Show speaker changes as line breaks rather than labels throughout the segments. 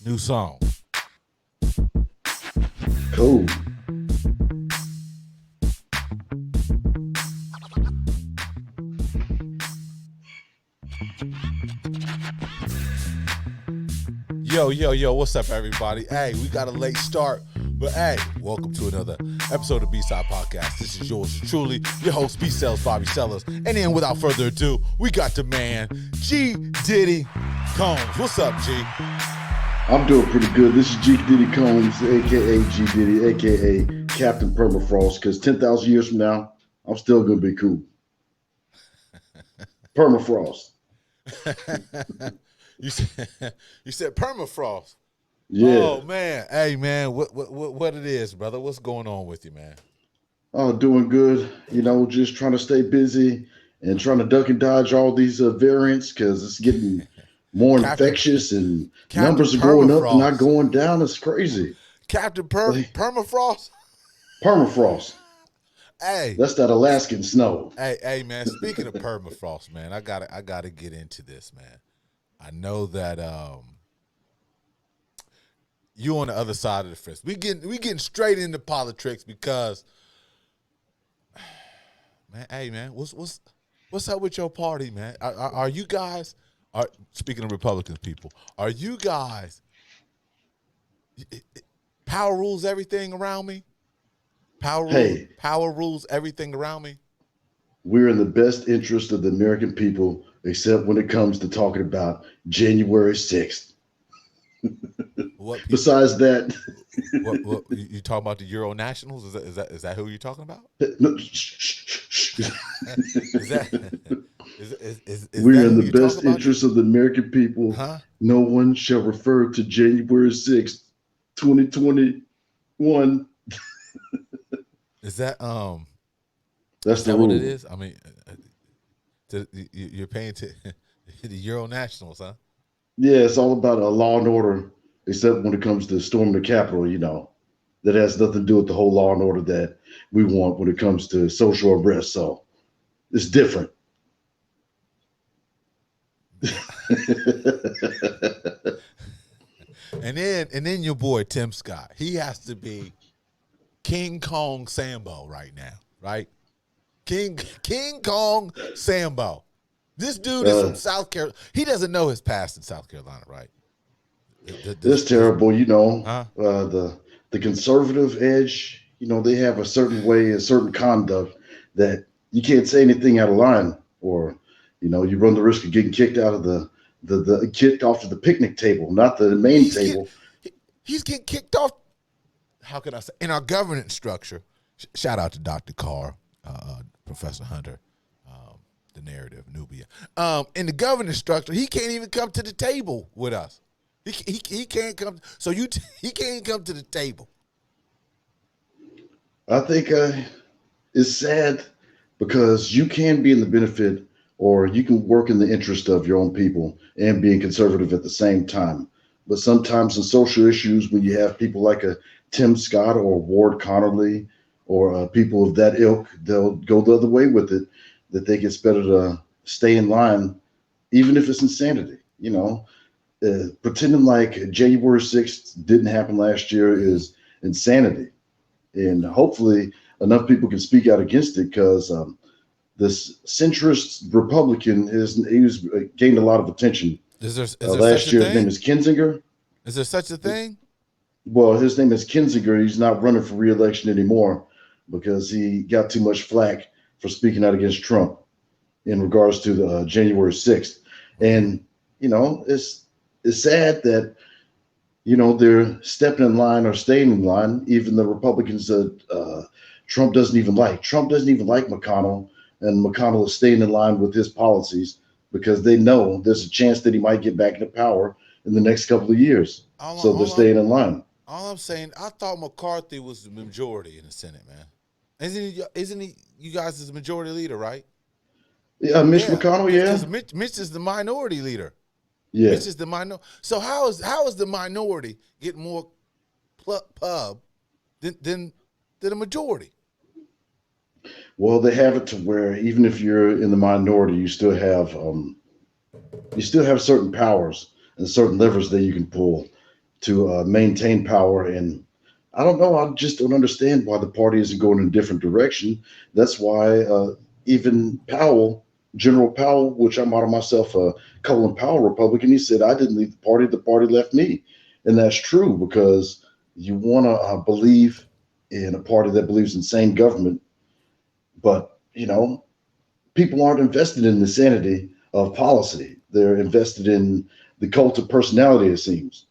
New song.
Cool.
Yo, what's up, everybody? Hey, we got a late start, but hey, welcome to another episode of B-Side Podcast. This is yours truly, your host, B-Cells, Bobby Sellers. And then, without further ado, we got the man, G. Diddy Combs. What's up, G?
I'm doing pretty good. This is G. Diddy Combs, a.k.a. G. Diddy, a.k.a. Captain Permafrost, because 10,000 years from now, I'm still going to be cool. Permafrost.
you said permafrost.
Yeah.
Oh man, hey man, what it is, brother? What's going on with you, man?
Oh, doing good. Just trying to stay busy and trying to duck and dodge all these variants because it's getting more
Captain
infectious and
Captain
numbers are going up, not
Permafrost.
going down. It's crazy.
Captain
Like,
Permafrost.
permafrost.
Hey,
That's that Alaskan snow.
hey, man. Speaking of permafrost, man, I gotta get into this, man. I know that you on the other side of the fence. We getting straight into politics because, man. Hey, man, what's up with your party, man? Are you guys? Speaking of Republicans, people, are you guys? Power rules everything around me.
Hey,
Power rules everything around me.
we're in the best interest of the American people, except when it comes to talking about January 6th.
What people?
Besides that,
What you talking about the Euro nationals? Is that who you're talking about?
no,
Is that is
we're
that
in
who
the
you talking
best
about?
interest of the American people.
Huh?
No one shall refer to January 6th, 2021.
Is that
That's
is
the
that what it
rule.
is? I mean, you're paying to the Euro nationals, huh?
Yeah, it's all about law and order, except when it comes to storming the Capitol. That has nothing to do with the whole law and order that we want when it comes to social unrest. So it's different.
And then your boy Tim Scott, he has to be King Kong Sambo right now, right? King Kong Sambo. This dude is from
uh,
South Carolina. He doesn't know his past in South Carolina, right?
it's
Does
terrible.
huh?
The conservative edge. They have a certain way, a certain conduct that you can't say anything out of line, or you run the risk of getting kicked out of the kicked off to the picnic table, not the main
He's get
table.
he's getting kicked off. How can I say in our governance structure? Shout out to Dr. Carr, Professor Hunter, the narrative Nubia. In the governance structure, he can't even come to the table with us. He can't come. So he can't come to the table.
I think it's sad because you can be in the benefit or you can work in the interest of your own people and being conservative at the same time. But sometimes in social issues, when you have people like a Tim Scott or Ward Connerly or people of that ilk, they'll go the other way with it. That they think it's better to stay in line, even if it's insanity. Pretending like January 6th didn't happen last year is insanity, and hopefully enough people can speak out against it because this centrist Republican he's gained a lot of attention.
Is there such
Last
a
year, his name
thing?
is Kinzinger.
Is there such a thing?
Well, his name is Kinzinger. He's not running for reelection anymore because he got too much flack for speaking out against Trump in regards to the January 6th. And it's sad that they're stepping in line or staying in line. Even the Republicans that Trump doesn't even like. Trump doesn't even like McConnell, and McConnell is staying in line with his policies because they know there's a chance that he might get back into power in the next couple of years.
All,
So they're
all,
staying in line.
all I'm saying, I thought McCarthy was the majority in the Senate, man. Isn't he? You guys is the majority leader, right?
Yeah, Mitch
Yeah,
McConnell.
because
Yeah,
Mitch is the minority leader.
yeah.
Mitch is the minor. So how is the minority getting more pub than the majority?
Well, they have it to where even if you're in the minority, you still have certain powers and certain levers that you can pull to maintain power. And I don't know. I just don't understand why the party isn't going in a different direction. That's why even Powell, General Powell, which I model myself a Colin Powell Republican, he said, I didn't leave the party left me. And that's true because you want to believe in a party that believes in sane government. But, people aren't invested in the sanity of policy. They're invested in the cult of personality, it seems.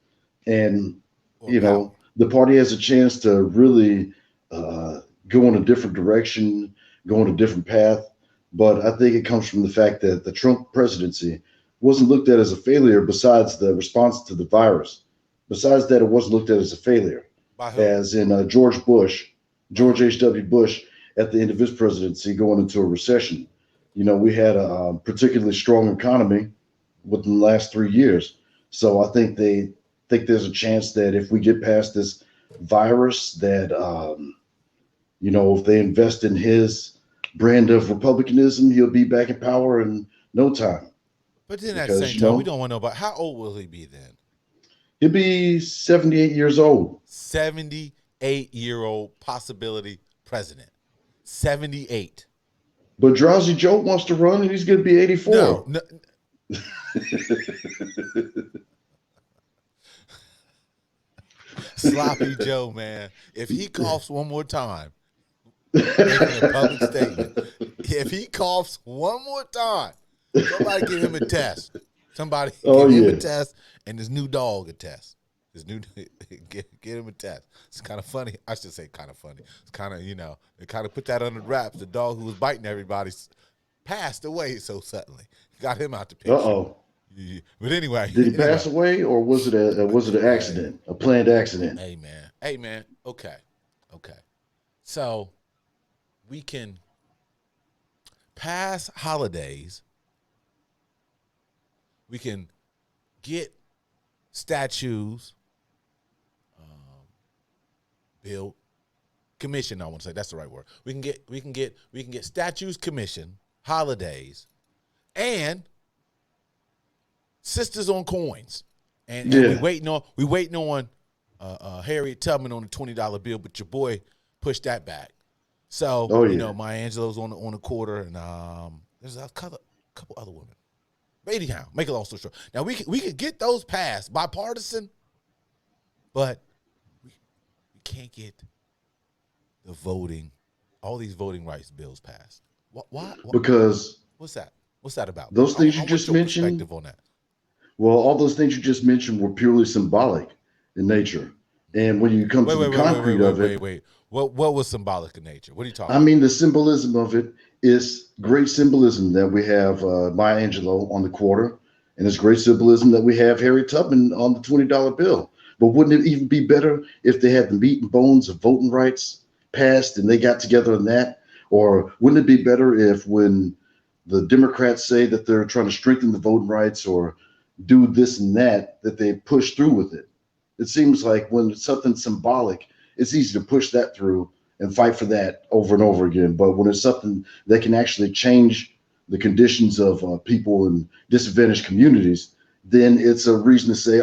And,
Or power.
the party has a chance to really go in a different direction, go on a different path. But I think it comes from the fact that the Trump presidency wasn't looked at as a failure besides the response to the virus. Besides that, it wasn't looked at as a failure,
By who?
as in George H.W. Bush, at the end of his presidency, going into a recession. We had a particularly strong economy within the last 3 years. So I think they think there's a chance that if we get past this virus, that if they invest in his brand of republicanism, he'll be back in power in no time.
But then at the
Because
same time, we don't want to know about how old will he be then?
he'll be 78 years old.
78-year-old possibility president. 78.
But Drowsy Joe wants to run, and he's going to be 84.
No. Sloppy Joe, man. If he coughs one more time, making a public statement. If he coughs one more time, somebody give him a test. Somebody give him a test, and his new dog a test. His new get him a test. It's kind of funny. I should say kind of funny. It's kind of, they kind of put that under wraps. The dog who was biting everybody passed away so suddenly. Got him out the picture.
Uh-oh.
Yeah. But anyway.
Did he pass away, or was it an accident, a planned accident?
Hey, man. Okay. So we can pass holidays. We can get statues built, commissioned. I want to say that's the right word. We can get statues commissioned, holidays, and sisters on coins. And we waiting on Harriet Tubman on the $20 bill, but your boy pushed that back. So Maya Angelou's on the quarter, and there's a couple other women. Anyhow, make a long story short. Now we could get those passed bipartisan, but we can't get the voting, all these voting rights bills passed. Why?
Because
what's that? What's that about?
Those things you just mentioned.
Perspective on that.
Well, all those things you just mentioned were purely symbolic in nature, and when you come to the concrete of it,
what was symbolic in nature? What are you talking?
I mean, the symbolism of it is great symbolism that we have Maya Angelou on the quarter, and it's great symbolism that we have Harriet Tubman on the $20 bill. But wouldn't it even be better if they had the meat and bones of voting rights passed and they got together on that? Or wouldn't it be better if when the Democrats say that they're trying to strengthen the voting rights or do this and that they push through with it? It seems like when it's something symbolic, it's easy to push that through and fight for that over and over again. But when it's something that can actually change the conditions of people in disadvantaged communities, then it's a reason to say,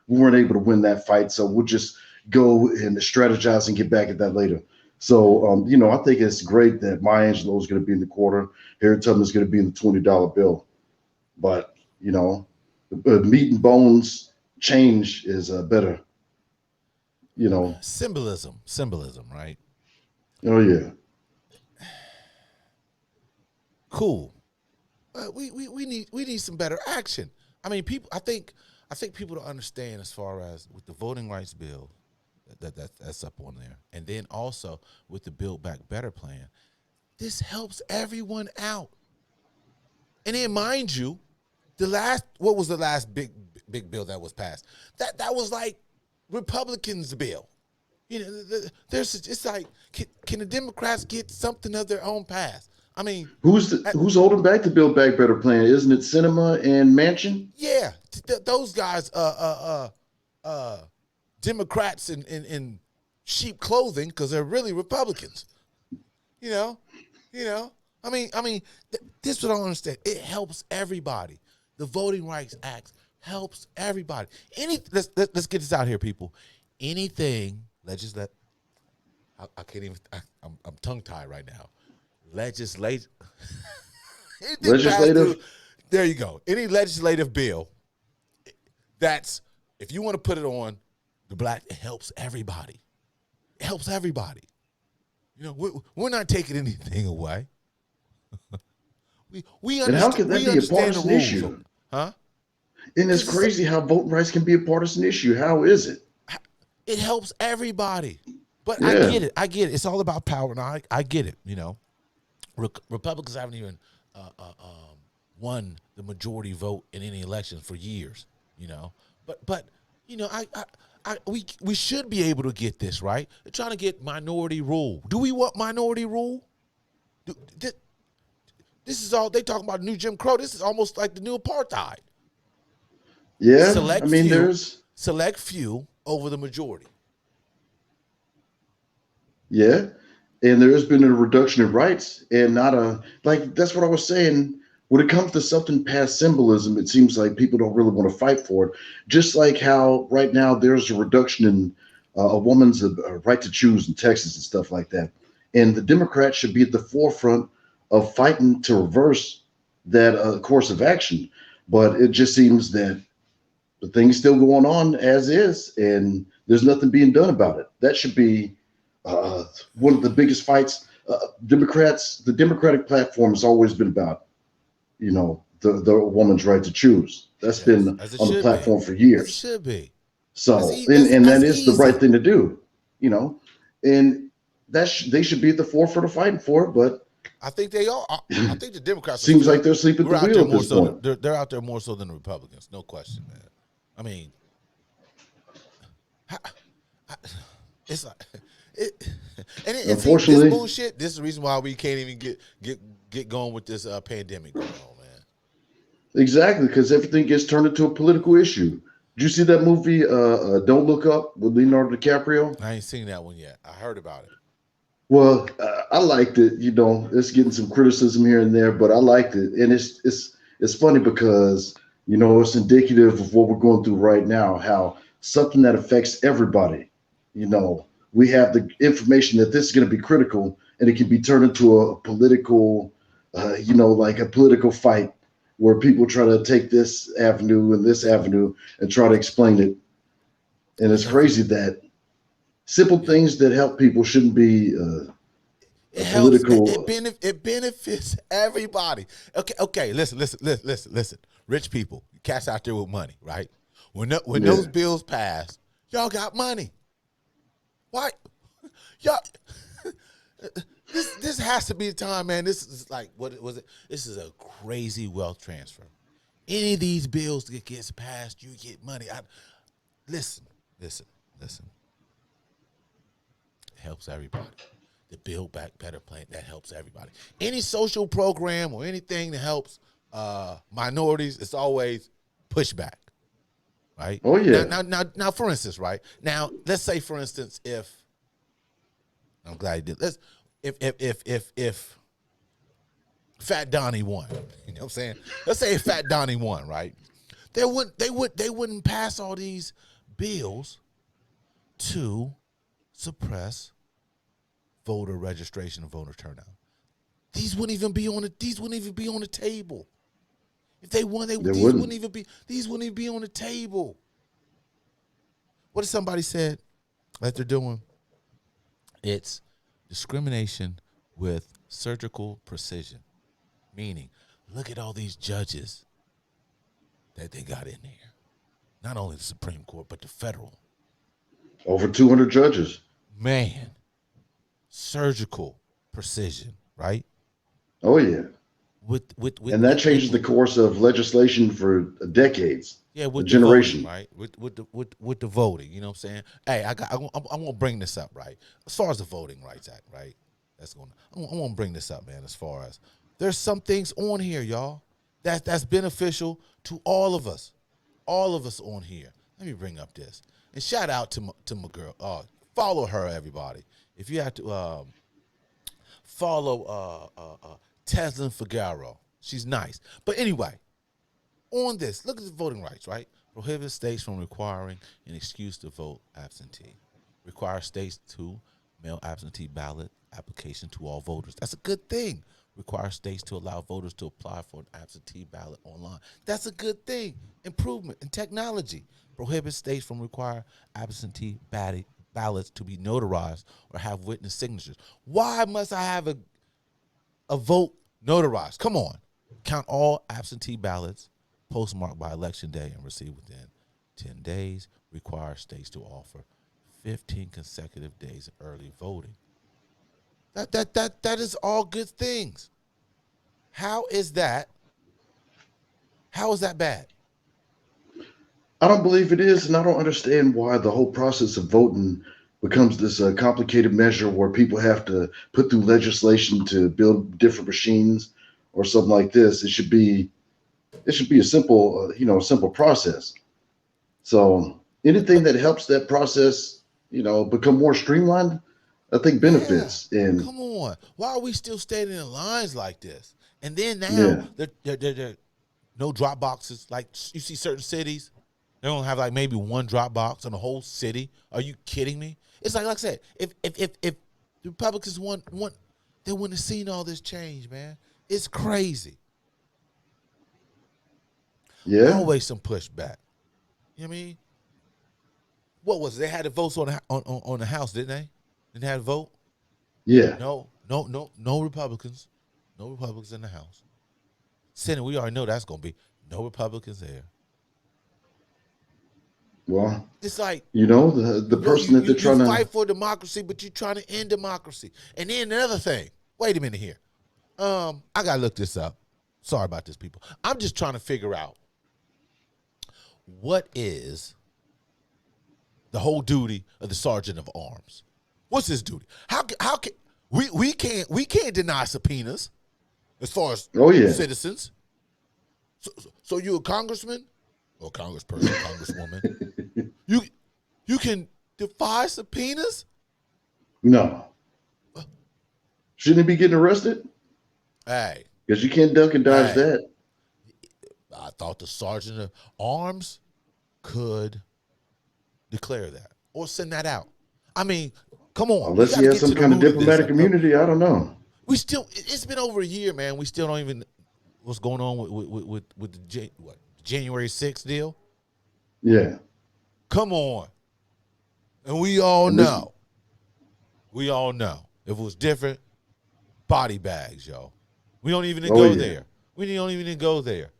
we weren't able to win that fight, so we'll just go and strategize and get back at that later. So, I think it's great that Maya Angelou is going to be in the quarter. Harriet Tubman is going to be in the $20 bill. But, meat and bones change is better,
Symbolism, right?
Oh, yeah.
Cool. We need some better action. I mean, I think people don't understand as far as with the voting rights bill that's up on there, and then also with the Build Back Better plan. This helps everyone out. And then, mind you, what was the last big bill that was passed? That was like Republicans' bill. It's like, can the Democrats get something of their own passed? I mean,
who's holding back the Build Back Better plan? Isn't it Sinema and Manchin?
Yeah, those guys, Democrats in sheep clothing because they're really Republicans. I mean, this is what I don't understand. It helps everybody. The Voting Rights Act helps everybody. Let's get this out here, people. Anything legislate. I can't even. I'm tongue tied right now. Legislate. Anything passed through.
Legislative.
There you go. Any legislative bill that's, if you want to put it on the black, it helps everybody. It helps everybody. You know, we're not taking anything away. we
And how
understand,
can that
we
be a
understand the
partisan
rules,
issue?
huh?
And it's
'Cause
crazy how voting rights can be a partisan issue. How is it?
it helps everybody. But I
Yeah.
get it. I get it. It's all about power, and I get it. You know, Republicans haven't even won the majority vote in any elections for years. You know, but you know, we should be able to get this right. They're trying to get minority rule. Do we want minority rule? This is all they talking about. New Jim Crow. This is almost like the new apartheid.
Yeah. I mean,
Select few over the majority.
yeah. And there's been a reduction in rights and not a, like, that's what I was saying. When it comes to something past symbolism, it seems like people don't really want to fight for it. Just like how right now there's a reduction in a woman's right to choose in Texas and stuff like that. And the Democrats should be at the forefront of fighting to reverse that course of action. But it just seems that the thing's still going on as is, and there's nothing being done about it. That should be one of the biggest fights. The Democratic platform has always been about, the woman's right to choose. That's been
As it
on the
should
platform
be.
for
As it
years.
should be.
So, and that is the right
easy.
thing to do, and they should be at the forefront of fighting for it. But
I think they are. I think the Democrats are
seems
still.
like they're asleep at
We're
the
out
wheel
there
at
more
this
so.
point.
They're out there more so than the Republicans. No question, man. I mean, it's like and see this
Unfortunately,
bullshit. This is the reason why we can't even get going with this pandemic going on, man.
exactly, because everything gets turned into a political issue. Did you see that movie, Don't Look Up, with Leonardo DiCaprio?
I ain't seen that one yet. I heard about it.
Well, I liked it. It's getting some criticism here and there, but I liked it, and it's funny because it's indicative of what we're going through right now. How something that affects everybody. We have the information that this is going to be critical, and it can be turned into a political, like a political fight where people try to take this avenue and this avenue and try to explain it. And it's crazy that simple
Yeah.
things that help people shouldn't be
It
a
helps.
political.
It benefits everybody. Okay. Listen. Rich people, cats out there with money, right? When those bills pass, y'all got money. Why, y'all? This has to be the time, man. This is like, what was it? This is a crazy wealth transfer. Any of these bills that gets passed, you get money. Listen. It helps everybody. The Build Back Better plan, that helps everybody. Any social program or anything that helps minorities, it's always pushback, right?
Oh yeah.
Now, for instance, right? Now, let's say, for instance, if I'm glad you did. If Fat Donnie won, you know what I'm saying? Let's say if Fat Donnie won, right? They wouldn't pass all these bills to suppress voter registration and voter turnout. These wouldn't even be on the table. If they won, these wouldn't even be on the table. What if somebody said that they're doing? It's discrimination with surgical precision. Meaning, look at all these judges that they got in there. Not only the Supreme Court, but the federal.
Over 200 judges.
Man, surgical precision, right?
Oh yeah.
With
And that changes the course of legislation for decades.
yeah, with
a
the
generation.
voting, right? With the voting, you know what I'm saying? Hey, I'm gonna bring this up, right? As far as the Voting Rights Act, right? I'm gonna bring this up, man. As far as there's some things on here, y'all, that's beneficial to all of us on here. Let me bring up this and shout out to my girl. Follow her, everybody. If you have to follow Teslin Figaro, she's nice. But anyway, on this. Look at the voting rights, right? Prohibit states from requiring an excuse to vote absentee. Require states to mail absentee ballot application to all voters. That's a good thing. Require states to allow voters to apply for an absentee ballot online. That's a good thing. Improvement in technology. Prohibit states from requiring absentee ballots to be notarized or have witness signatures. Why must I have a vote notarized? Come on. Count all absentee ballots postmarked by election day and received within 10 days. Require states to offer 15 consecutive days of early voting. That is all good things. How is that bad?
I don't believe it is, and I don't understand why the whole process of voting becomes this complicated measure where people have to put through legislation to build different machines or something like this. It should be a simple, simple process. So anything that helps that process, become more streamlined, I think
Yeah.
benefits. And
Come on. Why are we still standing in lines like this? And then now,
yeah,
there no drop boxes. Like you see certain cities, they don't have like maybe one drop box in the whole city. Are you kidding me? It's like I said, if the Republicans want, they wouldn't have seen all this change, man. It's crazy.
yeah,
Always some pushback. You know what I mean? What was it? They had the votes on the House, didn't they? Didn't they have a vote?
yeah.
No Republicans. No Republicans in the House. Senate, we already know that's going to be no Republicans there.
Well,
It's like
the person that they're
you
trying to.
fight for democracy, but you're trying to end democracy. And then another thing. Wait a minute here. I got to look this up. Sorry about this, people. I'm just trying to figure out what is the whole duty of the sergeant of arms. What's his duty? How can we can't deny subpoenas as far as
Oh yeah,
citizens. So you a congressman or congressperson, congresswoman? You can defy subpoenas?
no. Shouldn't he be getting arrested?
Hey,
Because you can't duck and dodge
hey.
that.
I thought the sergeant of arms could declare that or send that out. I mean, come on.
Unless he has some kind of diplomatic immunity, I don't know.
It's been over a year, man. We still don't even what's going on with the January 6th deal.
Yeah.
Come on. And we all know. We all know. If it was different, body bags, yo. We don't even go there. We don't even go there.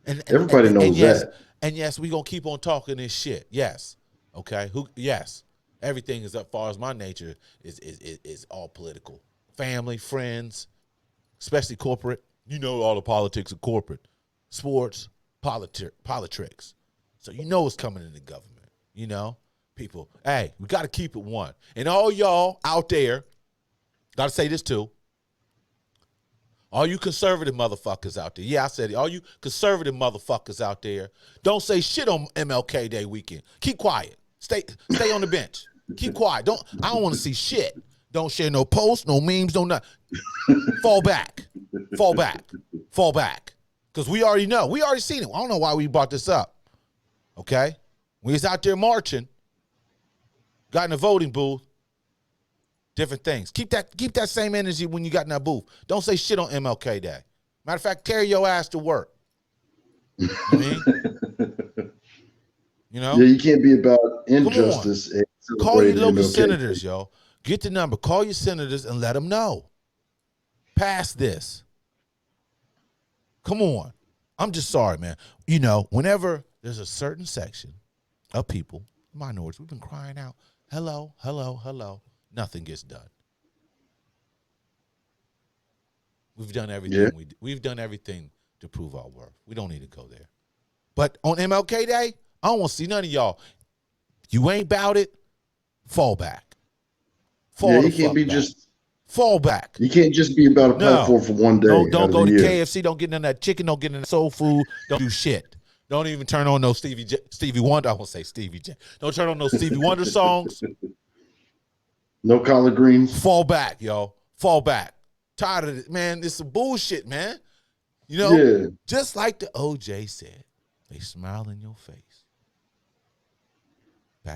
And
everybody knows that.
And yes, we gonna keep on talking this shit. Yes. Okay. Yes. Everything is as far as my nature is all political. Family, friends, especially corporate. You know all the politics of corporate. Sports, politics. So you know what's coming in the government. You know? People, hey, we gotta keep it one. And all y'all out there, gotta say this too. All you conservative motherfuckers out there. Yeah, I said it. All you conservative motherfuckers out there, don't say shit on MLK Day weekend. Keep quiet. Stay on the bench. Keep quiet. I don't want to see shit. Don't share no posts, no memes, no nothing. Fall back. Fall back. Fall back. Because we already know. We already seen it. I don't know why we brought this up. Okay? We was out there marching, got in the voting booth, different things. Keep that same energy when you got in that booth. Don't say shit on MLK Day. Matter of fact, carry your ass to work. You know what I mean? You know?
Yeah, you can't be about injustice. And
call your local
MLK.
senators, yo. Get the number. Call your senators and let them know. Pass this. Come on. I'm just sorry, man. You know, whenever there's a certain section of people, minorities, we've been crying out, hello, hello, hello. Nothing gets done. We've done everything.
Yeah.
We've done everything to prove our worth. We don't need to go there. But on MLK Day, I don't want to see none of y'all. You ain't about it, fall back.
You can't be just
fall back.
You can't just be about a platform for one day.
Don't go to KFC. Don't get none of that chicken. Don't get none of that soul food. Don't do shit. Don't even turn on no Stevie Wonder. I won't say Stevie J. Don't turn on no Stevie Wonder songs.
No collard greens.
Fall back, yo. Fall back. Tired of it, man. This is bullshit, man. You know,
Yeah.
just like the OJ said, they smile in your face.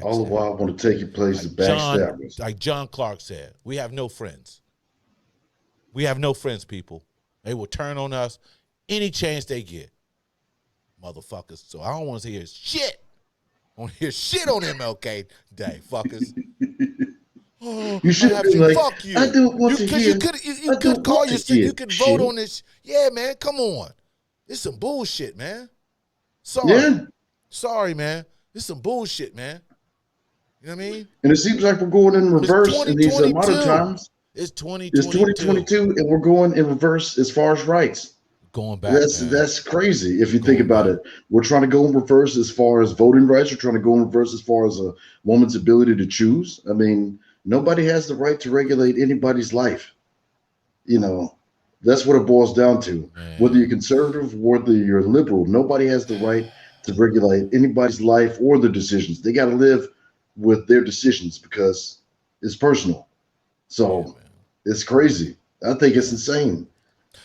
All the
Backstab.
while, I want to take your place to backstabbers.
Like John Clark said, we have no friends. We have no friends, people. They will turn on us any chance they get. Motherfuckers. So I don't want to hear shit. I want to hear shit on MLK Day, fuckers. Oh,
You
I
should
have
be
to
like,
fuck
I
you.
don't want
You
to
cause
hear.
you
I
could
don't
call
want
your
to
shit.
hear
You can vote
shit.
on this. Yeah, man. Come on. This some bullshit, man. Sorry.
Yeah.
Sorry, man. This some bullshit, man. You know what I mean?
And it seems like we're going in
It's
reverse in these modern
2022.
times.
It's
It's
2022.
2022, and we're going in reverse as far as rights.
Going back, man.
That's crazy if you think
Going
about
back.
it. We're trying to go in reverse as far as voting rights. We're trying to go in reverse as far as a woman's ability to choose. I mean, nobody has the right to regulate anybody's life. You know, that's what it boils down to. Whether
Man.
you're conservative, whether you're liberal, nobody has the right to regulate anybody's life or their decisions. They got to live with their decisions because it's personal.
Yeah,
So
man.
it's crazy. I think it's
Yeah.
insane.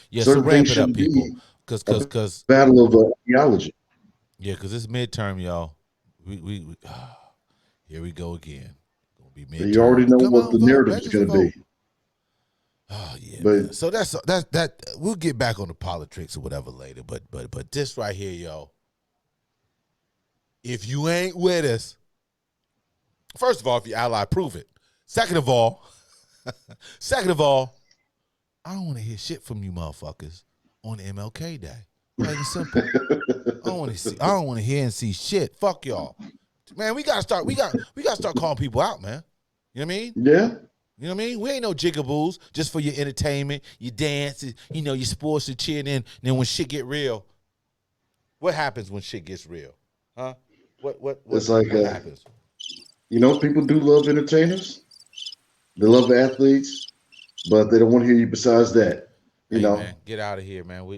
Yeah, so
Certain things
ramp it up,
shouldn't
people.
be a
Cause
battle of ideology.
yeah, cause it's midterm, y'all. We here we go again. Gonna be
You already
midterms.
know
Come
what
out
the
and vote.
narrative is
Beggars to
going to
vote.
be.
Oh yeah,
But
man. So that we'll get back on the politics or whatever later. But this right here, yo. If you ain't with us, first of all, if you ally, prove it. Second of all, I don't want to hear shit from you motherfuckers on MLK Day. Plain and simple. I don't want to hear and see shit. Fuck y'all. Man, we gotta start calling people out, man. You know what I mean?
yeah,
You know what I mean? We ain't no jigaboos just for your entertainment, your dances, your sports and cheering. Then when shit get real, what happens when shit gets real? Huh?
it's like,
What happens?
people do love entertainers. They love athletes, but they don't want to hear you besides that. You
Hey
know,
man, get out of here, man. We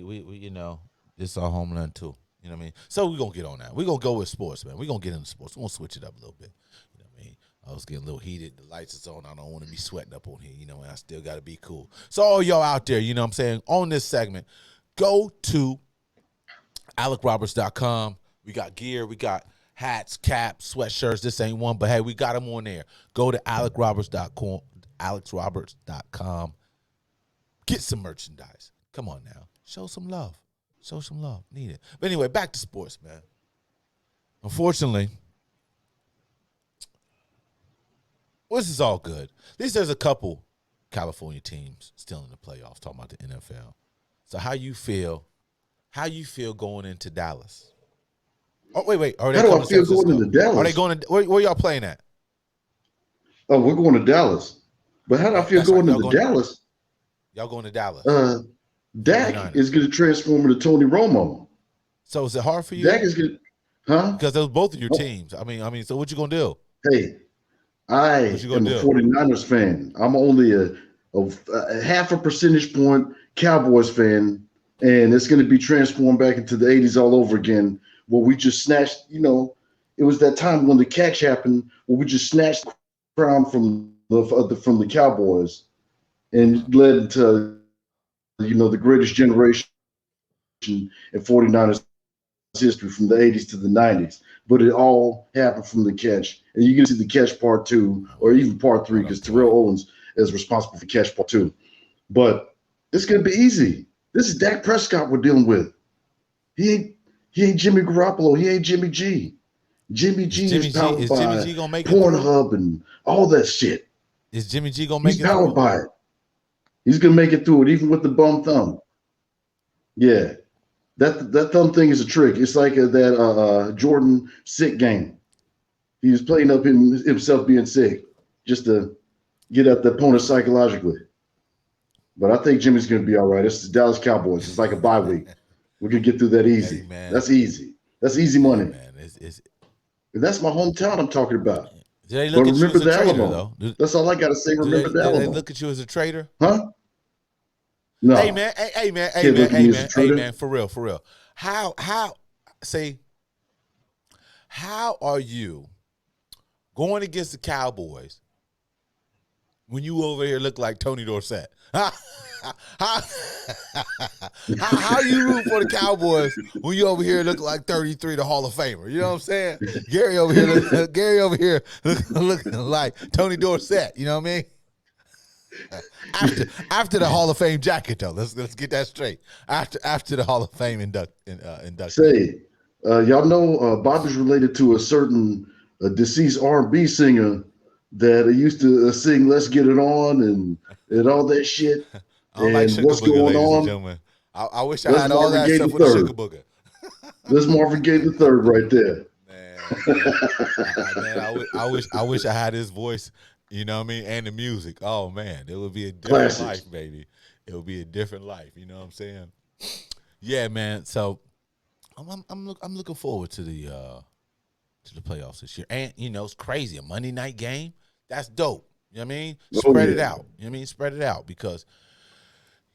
this is our homeland too. You know what I mean? So we're gonna get on that. We're gonna go with sports, man. We're gonna get into sports. We're gonna switch it up a little bit. You know what I mean? I was getting a little heated. The lights is on. I don't want to be sweating up on here, and I still gotta be cool. So all y'all out there, you know what I'm saying, on this segment, go to AlecRoberts.com. We got gear, we got hats, caps, sweatshirts. This ain't one, but hey, we got them on there. Go to AlecRoberts.com, AlecRoberts.com. Get some merchandise. Come on now. Show some love. Show some love. Need it. But anyway, back to sports, man. Unfortunately, this is all good. At least there's a couple California teams still in the playoffs, talking about the NFL. So how you feel going into Dallas? Oh, wait. Are they
how do I
coming to San
feel going
Francisco?
into
Are they
Dallas?
going to where y'all playing at?
Oh, we're going to Dallas. But how do I feel
That's right.
going into Dallas?
Y'all going to Dallas.
Dak
49ers.
is going to transform into Tony Romo.
So is it hard for you?
Dak is going to, huh?
Because those both of your teams. I mean, so what you gonna do?
Hey, I
What you
am
gonna
a
do?
49ers fan. I'm only a half a percentage point Cowboys fan, and it's going to be transformed back into the 80s all over again, where we just snatched, it was that time when the catch happened, where we just snatched the crown from the Cowboys and led to, the greatest generation in 49ers history from the 80s to the 90s. But it all happened from the catch. And you're going to see the catch part two, or even part three,
What I'm
because
telling
Terrell
you.
Owens is responsible for catch part two. But it's going to be easy. This is Dak Prescott we're dealing with. He ain't Jimmy Garoppolo. He ain't Jimmy G. Jimmy G is powered
Is Jimmy
by
G gonna make it through?
Pornhub and all that shit.
Is Jimmy G gonna
He's
make it
powered
through?
by it. He's going to make it through it, even with the bum thumb. Yeah. That thumb thing is a trick. It's like that Jordan sick game. He was playing up himself being sick just to get at the opponent psychologically. But I think Jimmy's going to be all right. It's the Dallas Cowboys. It's like a bye week. We're going to get through that
Hey
easy.
man.
That's easy. That's easy
Hey
money.
man. It's
And that's my hometown I'm talking about.
do they
But
look at you
remember
as a
the
traitor
Alamo.
though?
That's all I got to say. Remember the
Do they
Alamo.
look at you as a traitor?
Huh?
Hey
No.
man, hey man, hey
Can't
man,
look at
hey
me as a
man, hey
traitor.
man, for real. How say how are you going against the Cowboys when you over here look like Tony Dorsett? How, how, how you root for the Cowboys when you over here look like 33, the Hall of Famer? You know what I'm saying? Gary over here, looking like Tony Dorsett. You know what I mean? After the Hall of Fame jacket though, let's get that straight. After the Hall of Fame induction.
Say, y'all know Bobby's related to a certain deceased R&B singer that used to sing "Let's Get It On" and all that shit.
I don't like
And
sugar
what's
booger,
going
ladies and
on?
gentlemen. I wish I
That's
had all
Marvin
that
Gaye
stuff
the
with the sugar
third.
booger.
That's Marvin Gaye the third right there.
Man, I wish I had his voice, you know what I mean, and the music. Oh man, it would be a different
Classics.
life, baby. It would be a different life. You know what I'm saying? Yeah, man. So I'm looking forward to the playoffs this year, and you know it's crazy. A Monday night game, that's dope. You know what I mean?
Oh
Spread it
yeah.
out. You know what I mean? Spread it out because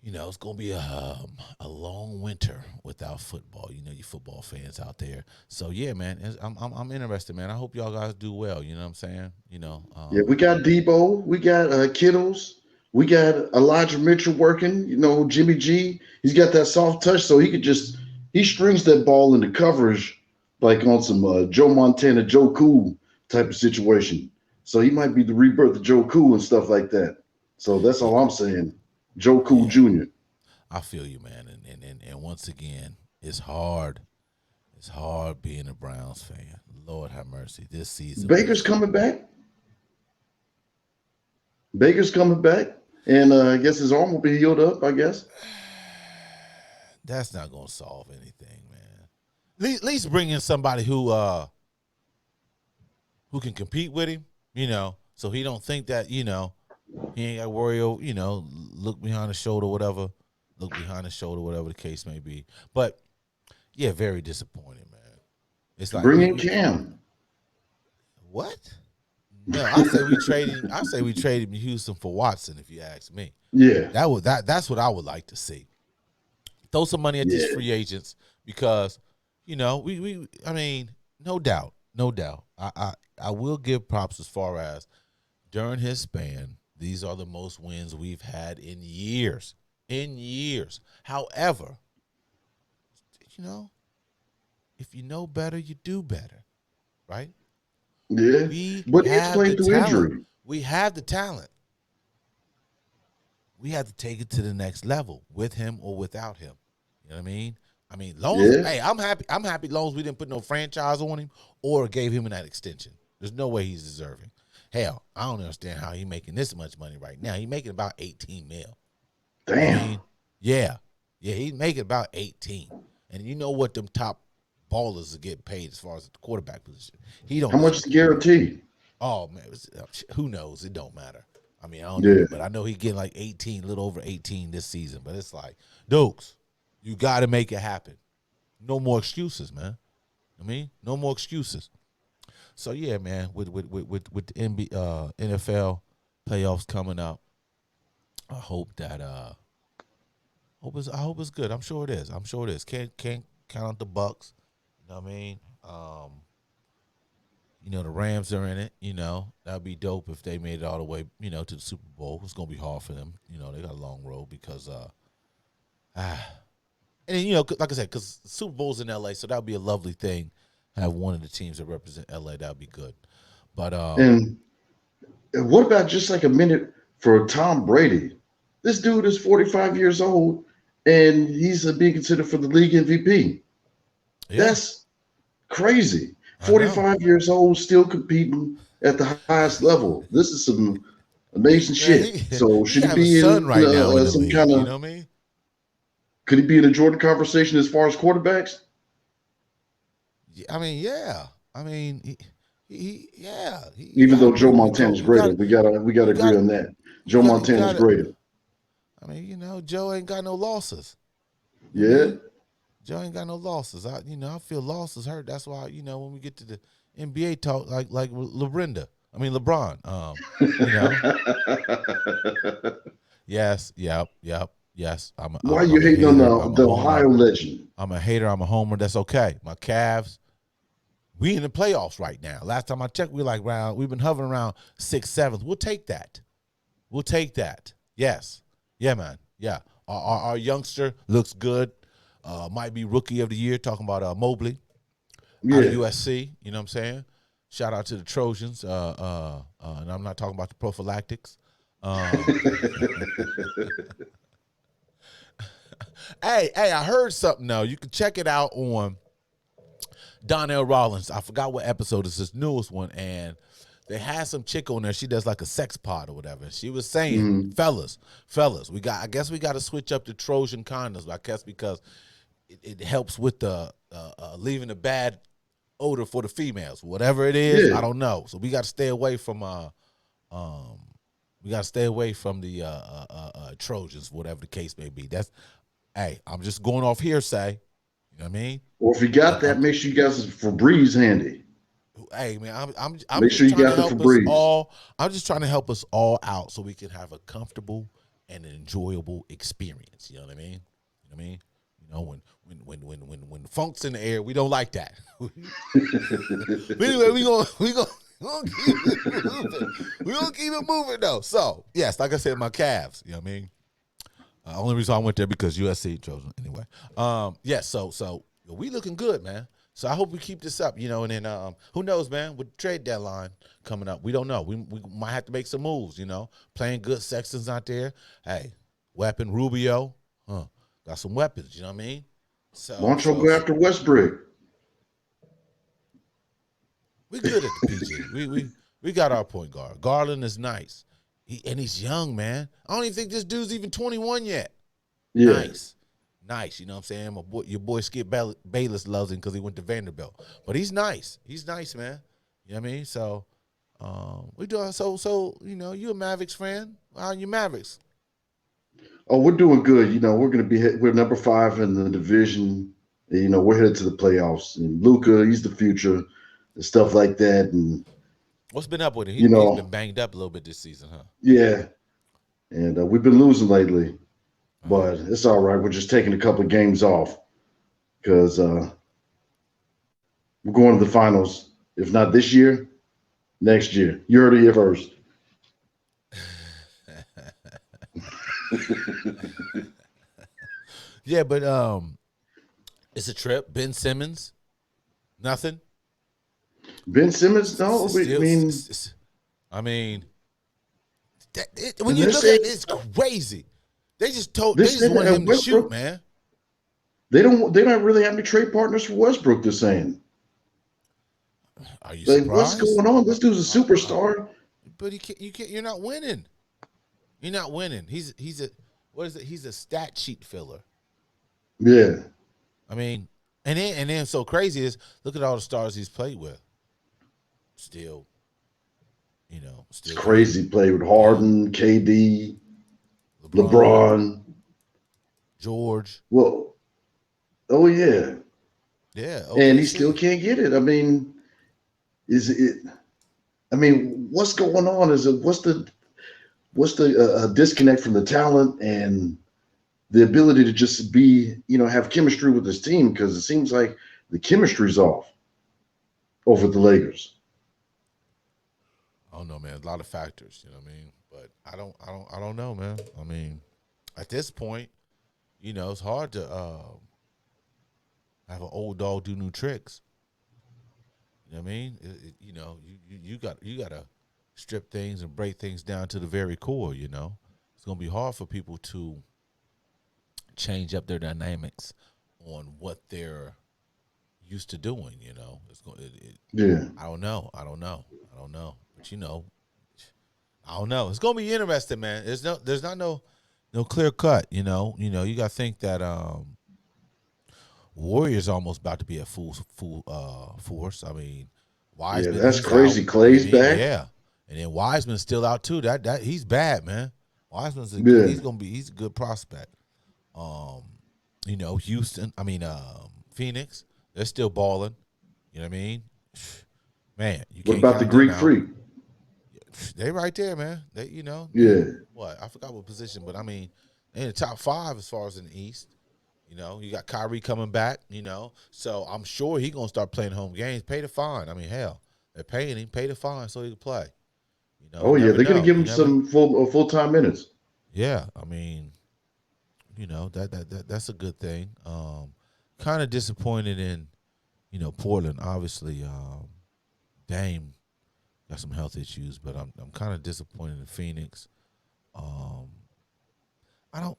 you know, it's gonna be a long winter without football. You know, you football fans out there. So yeah, man, I'm interested, man. I hope y'all guys do well. You know what I'm saying? You know,
Yeah, we got Debo, we got Kittles, we got Elijah Mitchell working. You know, Jimmy G, he's got that soft touch, so he strings that ball into coverage like on some Joe Montana, Joe Cool type of situation. So he might be the rebirth of Joe Cool and stuff like that. So that's
yeah,
all I'm saying. Joe Cool
yeah,
Jr.
I feel you, man. And once again, it's hard. It's hard being a Browns fan. Lord have mercy. This season
Baker's
was
coming back. Baker's coming back, and I guess his arm will be healed up. I guess.
that's not gonna solve anything, man. At least bring in somebody who can compete with him, you know, so he don't think that, you know, he ain't got to worry, you know, look behind the shoulder, whatever, look behind the shoulder, whatever the case may be. But yeah, very disappointing, man. It's like
Bring in Cam.
what? No, I say we traded Houston for Watson. If you ask me,
Yeah,
that's what I would like to see. Throw some money at these
yeah.
free agents because, you know, I mean, no doubt, no doubt. I will give props as far as during his span, these are the most wins we've had in years. In years. However, you know, if you know better, you do better, right?
Yeah,
We
but he
have the
explained through
talent.
injury.
We have the talent. We have to take it to the next level with him or without him. You know what I mean? I mean, long as,
Yeah,
hey, I'm happy. I'm happy long as we didn't put no franchise on him or gave him that extension. There's no way he's deserving. Hell, I don't understand how he making this much money right now. He making about 18 mil. You know what I
damn.
mean? Yeah. Yeah, he's making about 18. And you know what them top ballers are getting paid as far as the quarterback position. He don't
How much is
deserve
the
that much.
guarantee?
Oh man, who knows? It don't matter. I mean, I don't know,
Yeah.
but I know he getting like 18, a little over 18 this season. But it's like, Dukes, you got to make it happen. No more excuses, man. I mean, no more excuses. So yeah, man, with the NFL playoffs coming up, I hope that I hope it's good. I'm sure it is. I'm sure it is. Can't count out the Bucks. You know what I mean? You know, the Rams are in it. You know, that'd be dope if they made it all the way, you know, to the Super Bowl. It's gonna be hard for them. You know, they got a long road because and then, you know, like I said, because Super Bowl's in LA, so that would be a lovely thing. Have one of the teams that represent LA. That would be good. But
And what about just like a minute for Tom Brady? This dude is 45 years old and he's being considered for the league MVP.
yeah,
That's crazy.
I know.
45 years old, still competing at the highest level. This is some amazing
Yeah,
shit. So
he
should he
have a
be
son
in
right now in the
some
league.
kind
You
of?
know what I mean?
Could he be in the Jordan conversation as far as quarterbacks?
I mean, yeah. I mean, yeah. You
Even
gotta
though
put
Joe
him in the
Montana's greater, we gotta
you
agree
got
on that.
you
Joe
got you
Montana's
gotta.
greater.
I mean, you know, Joe ain't got no losses. You know what I
Yeah.
mean? Joe ain't got no losses. I feel losses hurt. That's why, you know, when we get to the NBA talk, like LeBron. You know, yes, yep. Yes,
Why are you
I'm a
hating on
hater.
the,
I'm a
the
homer.
Ohio legend?
I'm a hater. I'm a homer. That's okay. My Cavs, we in the playoffs right now. Last time I checked, we were like round. We've been hovering around 6th, 7th. We'll take that. We'll take that. Yes. Yeah, man. Yeah. Our youngster looks good. Might be rookie of the year. Talking about Mobley out of
Yeah.
USC. You know what I'm saying? Shout out to the Trojans. And I'm not talking about the prophylactics. Um, hey, I heard something though. You can check it out on Donnell Rollins. I forgot what episode is this newest one, and they had some chick on there. She does like a sex pod or whatever. She was saying,
Mhm.
fellas, I guess we got to switch up the Trojan condoms. I guess because it helps with the leaving the bad odor for the females. Whatever it is, I
Yeah.
don't know. So we got to stay away from the Trojans, whatever the case may be. That's hey, I'm just going off hearsay. You know what I mean?
Or if you got
I'm
that, make sure you got some Febreze handy.
hey man, I'm
Make
just
sure you
trying to
got the
help us
Febreze.
all. I'm just trying to help us all out so we can have a comfortable and enjoyable experience. You know what I mean? You know what I mean? You know when the funk's in the air, we don't like that. But anyway, we gonna keep it moving. We gonna keep it moving though. So yes, like I said, my Cavs. You know what I mean? Only reason I went there because USC chosen anyway. Yeah, so we looking good, man. So I hope we keep this up, you know. And then who knows, man? With the trade deadline coming up, we don't know. We might have to make some moves, you know. Playing good Sextons out there. Hey, weapon Rubio, got some weapons. You know what I mean?
Why
So
don't you go after Westbrook?
we good at the PG. We got our point guard. Garland is nice. He's young, man. I don't even think this dude's even 21 yet.
Yeah.
Nice. You know what I'm saying? Your boy Skip Bayless loves him because he went to Vanderbilt. But he's nice. He's nice, man. You know what I mean? So we do so you know, you a Mavericks fan. How are you Mavericks?
Oh, we're doing good. We're going to we're number 5 in the division. We're headed to the playoffs. And Luca, he's the future and stuff like that. And,
What's been up with him?
you
He's been
know,
banged up a little bit this season, huh?
yeah. And we've been losing lately,
Uh-huh.
but it's all right. We're just taking a couple of games off because we're going to the finals. If not this year, next year. You heard it here first.
Yeah, but it's a trip. Ben Simmons, nothing.
Ben Simmons, no. I
Still,
mean,
I mean, when
and
you
they're
look at
saying
it, it's crazy. They
they're
just
saying
want
that
him to shoot,
Westbrook,
man.
they don't really have any trade partners for Westbrook. They're saying,
Are you
like, what's
surprised?
going on? This dude's a superstar.
But you can't. You're not winning. You're not winning. He's a what is it? He's a stat sheet filler.
Yeah,
I mean, and then so crazy is look at all the stars he's played with. Still,
it's
still can't.
crazy. Play with
Yeah,
Harden, KD,
LeBron,
LeBron.
George.
Well, oh yeah,
Yeah,
and he still
OKC.
can't get it. I mean, is it? I mean, what's going on? What's the disconnect from the talent and the ability to just be, have chemistry with his team? Because it seems like the chemistry's off over the Lakers.
I don't know, man. A lot of factors. You know what I mean? But I don't know, man. I mean, at this point, it's hard to have an old dog do new tricks. You know what I mean? You got to strip things and break things down to the very core. It's gonna be hard for people to change up their dynamics on what they're used to doing. It's going.
Yeah,
I don't know. But I don't know. It's gonna be interesting, man. There's not no clear cut. You got to think that Warriors almost about to be at full force. I mean,
yeah,
Wiseman,
that's
he's out.
crazy.
You know what I
Clay's
mean?
back.
Yeah. And then Wiseman's still out too. That he's bad, man.
Yeah,
He's a good prospect. Um, Houston, Phoenix, they're still balling. You know what I mean? Man, you
what
can't
about the
count them
Greek
out.
Freak?
They right there, man. They
Yeah,
what? I forgot what position, but I mean, they in the top 5 as far as in the East. You got Kyrie coming back, so I'm sure he gonna start playing home games. Pay the fine. I mean, hell, they're paying him. Pay the fine so he can play.
Oh yeah,
Never
they're gonna
know.
give
You
him
never.
some full-time minutes.
Yeah, I mean, that's a good thing. Kind of disappointed in Portland. Obviously, Dame got some health issues, but I'm kind of disappointed in Phoenix. Um, I don't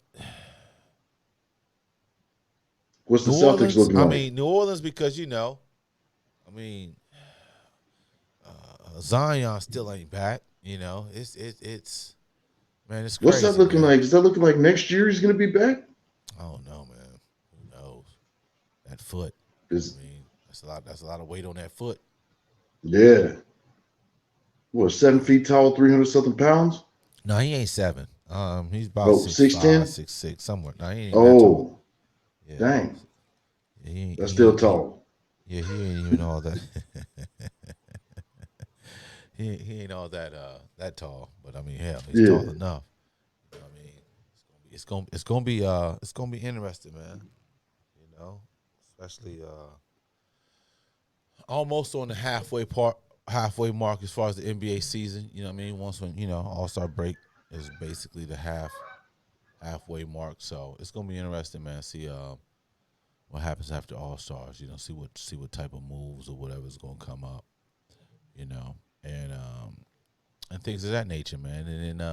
What's the
New
Celtics
Orleans.
looking
I
like?
mean New Orleans because I mean Zion still ain't back. It's man, it's
What's that
crazy,
looking
man.
like? Is that looking like next year he's gonna be back?
I don't know, man. Who knows? That foot. I
Is
mean, that's a lot. That's a lot of weight on that foot.
yeah. What, 7 feet tall, 300 something pounds?
No, he ain't 7. He's about
Oh,
6'5",
6'10"?
6'6", somewhere. No, he ain't even that tall.
Oh,
Yeah,
dang.
yeah, he ain't.
That's still
He
tall.
yeah, he ain't even all that. he ain't all that that tall. But I mean, hell, he's tall
Yeah.
enough. I mean, it's gonna be interesting, man. Especially almost on the halfway mark as far as the NBA season. You know what I mean? Once when All-Star break is basically the halfway mark. So it's gonna be interesting, man. See what happens after All Stars. See what type of moves or whatever is gonna come up. You know, and things of that nature, man. And then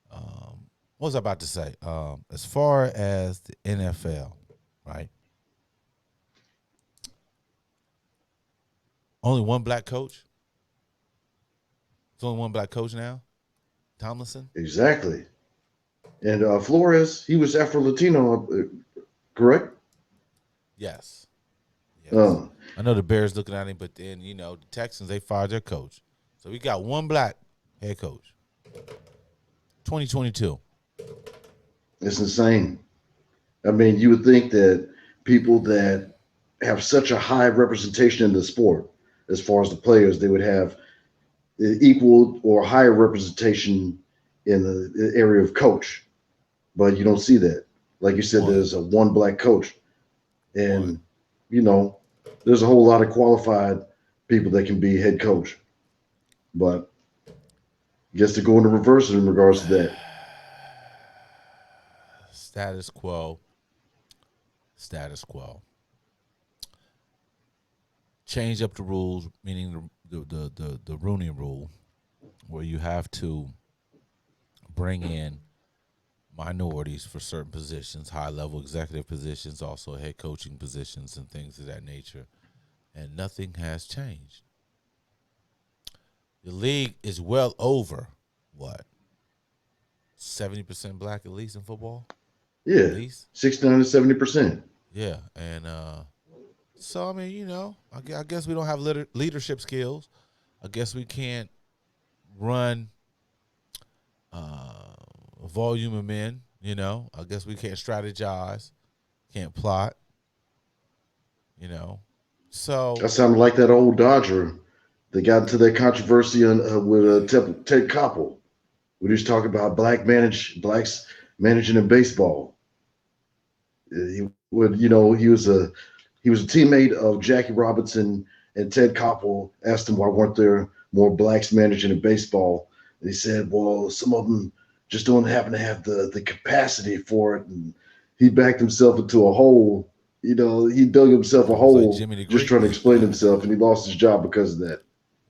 what was I about to say? As far as the NFL, right? Only one black coach. There's only one black coach now. Tomlinson.
Exactly. And Flores, he was Afro Latino, correct?
Yes. Yes.
Uh,
I know the Bears looking at him, but then the Texans they fired their coach, so we got one black head coach. 2022.
it's insane. I mean, you would think that people that have such a high representation in the sport, as far as the players, they would have equal or higher representation in the area of coach, but you don't see that. Like you said,
One.
there's a one black coach,
One.
and you know, there's a whole lot of qualified people that can be head coach, but just to go into reverse in regards to that.
Status quo. Status quo. Change up the rules, meaning the Rooney rule, where you have to bring in minorities for certain positions, high level executive positions, also head coaching positions, and things of that nature. And nothing has changed. The league is well over what 70% black at least in football, at
Yeah,
least.
69 to 70%.
Yeah, and so I mean, I guess we don't have leadership skills. I guess we can't run a volume of men. I guess we can't strategize, can't plot. You know, so
That sounded like that old Dodger that got into that controversy with Ted Koppel. We just talking about blacks managing in baseball. He would, he was a teammate of Jackie Robinson, and Ted Koppel asked him why weren't there more blacks managing in baseball. And he said, well, some of them just don't happen to have the capacity for it. And he backed himself into a hole. He dug himself a
almost like
hole
Jimmy the
just
Greek.
trying to explain himself, and he lost his job because of that.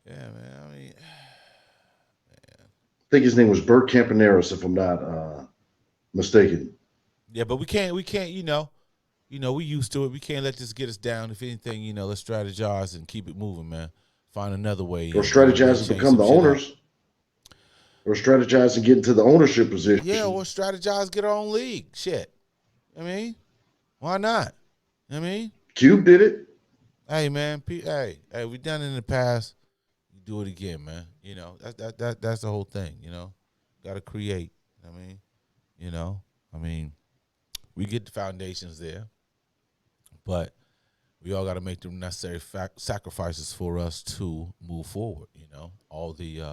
Yeah, man. I mean,
I think his name was Bert Campaneris, if I'm not mistaken.
yeah, but we can't. We used to it. We can't let this get us down. If anything, let's strategize and keep it moving, man. Find another way
Or
in. You know what I mean?
strategize to
Change
become
some
the
shit up.
owners, or strategize to get into the ownership
Yeah, or
position.
strategize, get our own league. Shit. I mean, why not? I mean,
Cube did it.
hey, man. Hey, we done it in the past. You do it again, man. That's the whole thing. Got to create. I mean, you know, I mean, we get the foundations there, but we all got to make the necessary sacrifices for us to move forward. All the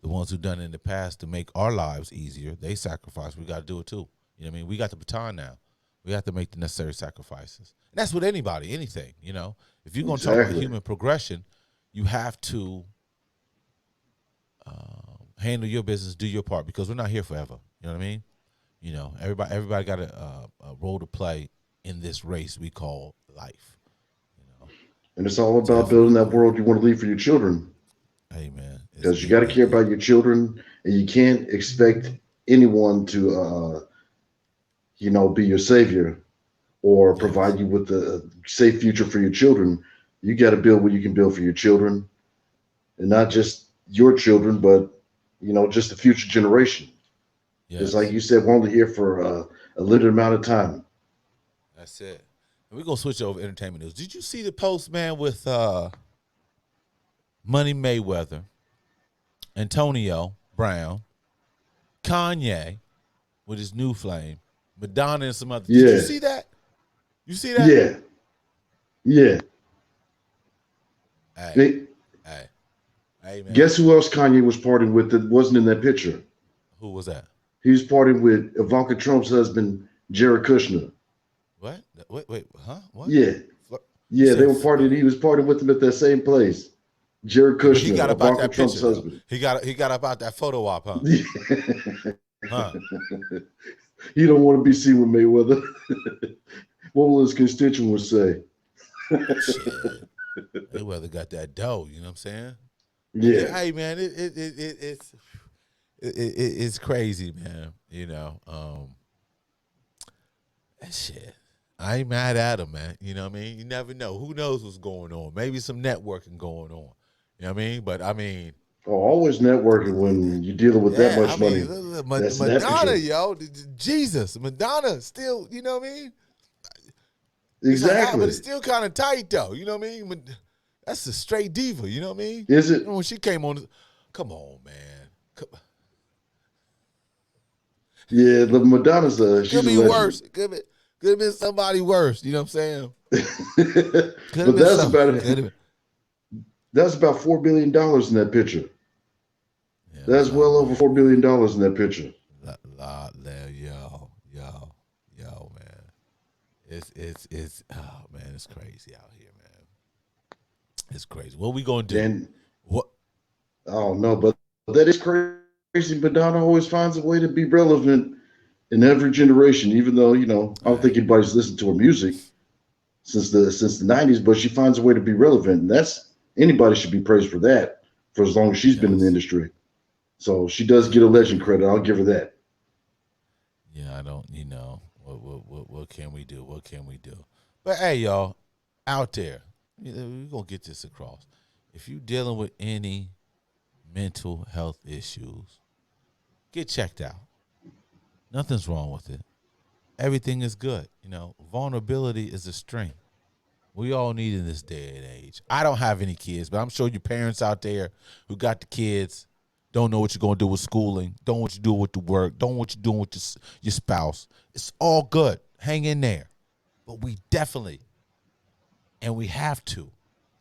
ones who done it in the past to make our lives easier, they sacrifice. We got to do it too. You know what I mean? We got the baton now. We have to make the necessary sacrifices. And that's with anybody, anything. If you're gonna talk about
Exactly.
human progression, you have to handle your business, do your part, because we're not here forever. You know what I mean? Everybody got a role to play in this race we call life. You know,
And it's all about building
definitely.
that world you want to leave for your children.
Hey man,
Because you got to care about your children, and you can't expect anyone to, be your savior or
yes,
provide you with a safe future for your children. You got to build what you can build for your children, and not just your children, but just the future generation. Because, like
yes,
you said, we're only here for a limited amount of time.
that's it. And we're gonna switch over to entertainment news. Did you see the post, man, with Money Mayweather, Antonio Brown, Kanye with his new flame, Madonna and some others? Did you
Yeah,
see that? You see that?
yeah, yeah.
Hey,
Hey,
hey, hey, man.
guess who else Kanye was partying with that wasn't in that picture?
Who was that?
He was partying with Ivanka Trump's husband, Jared Kushner.
What? Wait, huh? What?
Yeah,
You
yeah, they
said,
were partying. He was partying with them at that same place. Jared
yeah, but he got
Kushner,
up out
Ivanka
that
Trump's
picture though.
husband.
He got up out that photo op, huh?
he
Huh?
don't want to be seen with Mayweather. What will his constituents say?
Shit, Mayweather got that dough. You know what I'm saying? But
Yeah,
yeah, hey man, it's crazy, man. That shit. I ain't mad at him, man. You know what I mean? You never know. Who knows what's going on? Maybe some networking going on. You know what I mean? But I mean,
oh, always networking when you're dealing with that
yeah, I
much
mean,
money. That's in that
Madonna,
picture.
yo, Jesus, Madonna, still, you know what I mean? It's a hat, but it's
Exactly.
still kind of tight though. You know what I mean? That's a straight diva. You know what I mean?
Is it?
When she came on, come on, man.
Yeah, the Madonna's
Could
she's a
be
legend.
worse. Could have been somebody worse. You know what I'm saying? Could have
But
been some. Could have been.
that's about $4 billion in that picture.
Yeah, it was a
That's
lot of
well over
money,
$4 billion in that picture.
lot there, yo, man. It's oh man, it's crazy out here, man. It's crazy. What we gonna do?
And
What?
I don't know, but that is crazy. Madonna always finds a way to be relevant in every generation, even though, I don't
Hey,
think anybody's listened to her music since the 90s, but she finds a way to be relevant. And that's anybody should be praised for that for as long as she's been in the
yes,
industry. So she does get
yeah,
a legend credit. I'll give her that.
yeah. I don't. What can we do? What can we do? But hey, y'all, out there, we're gonna get this across. If you dealing with any mental health issues, get checked out. Nothing's wrong with it. Everything is good. Vulnerability is a strength. We all need in this day and age. I don't have any kids, but I'm sure you parents out there who got the kids don't know what you're gonna do with schooling, don't know what you're doing with the work, don't know what you're doing with your spouse. It's all good. Hang in there. But we definitely and we have to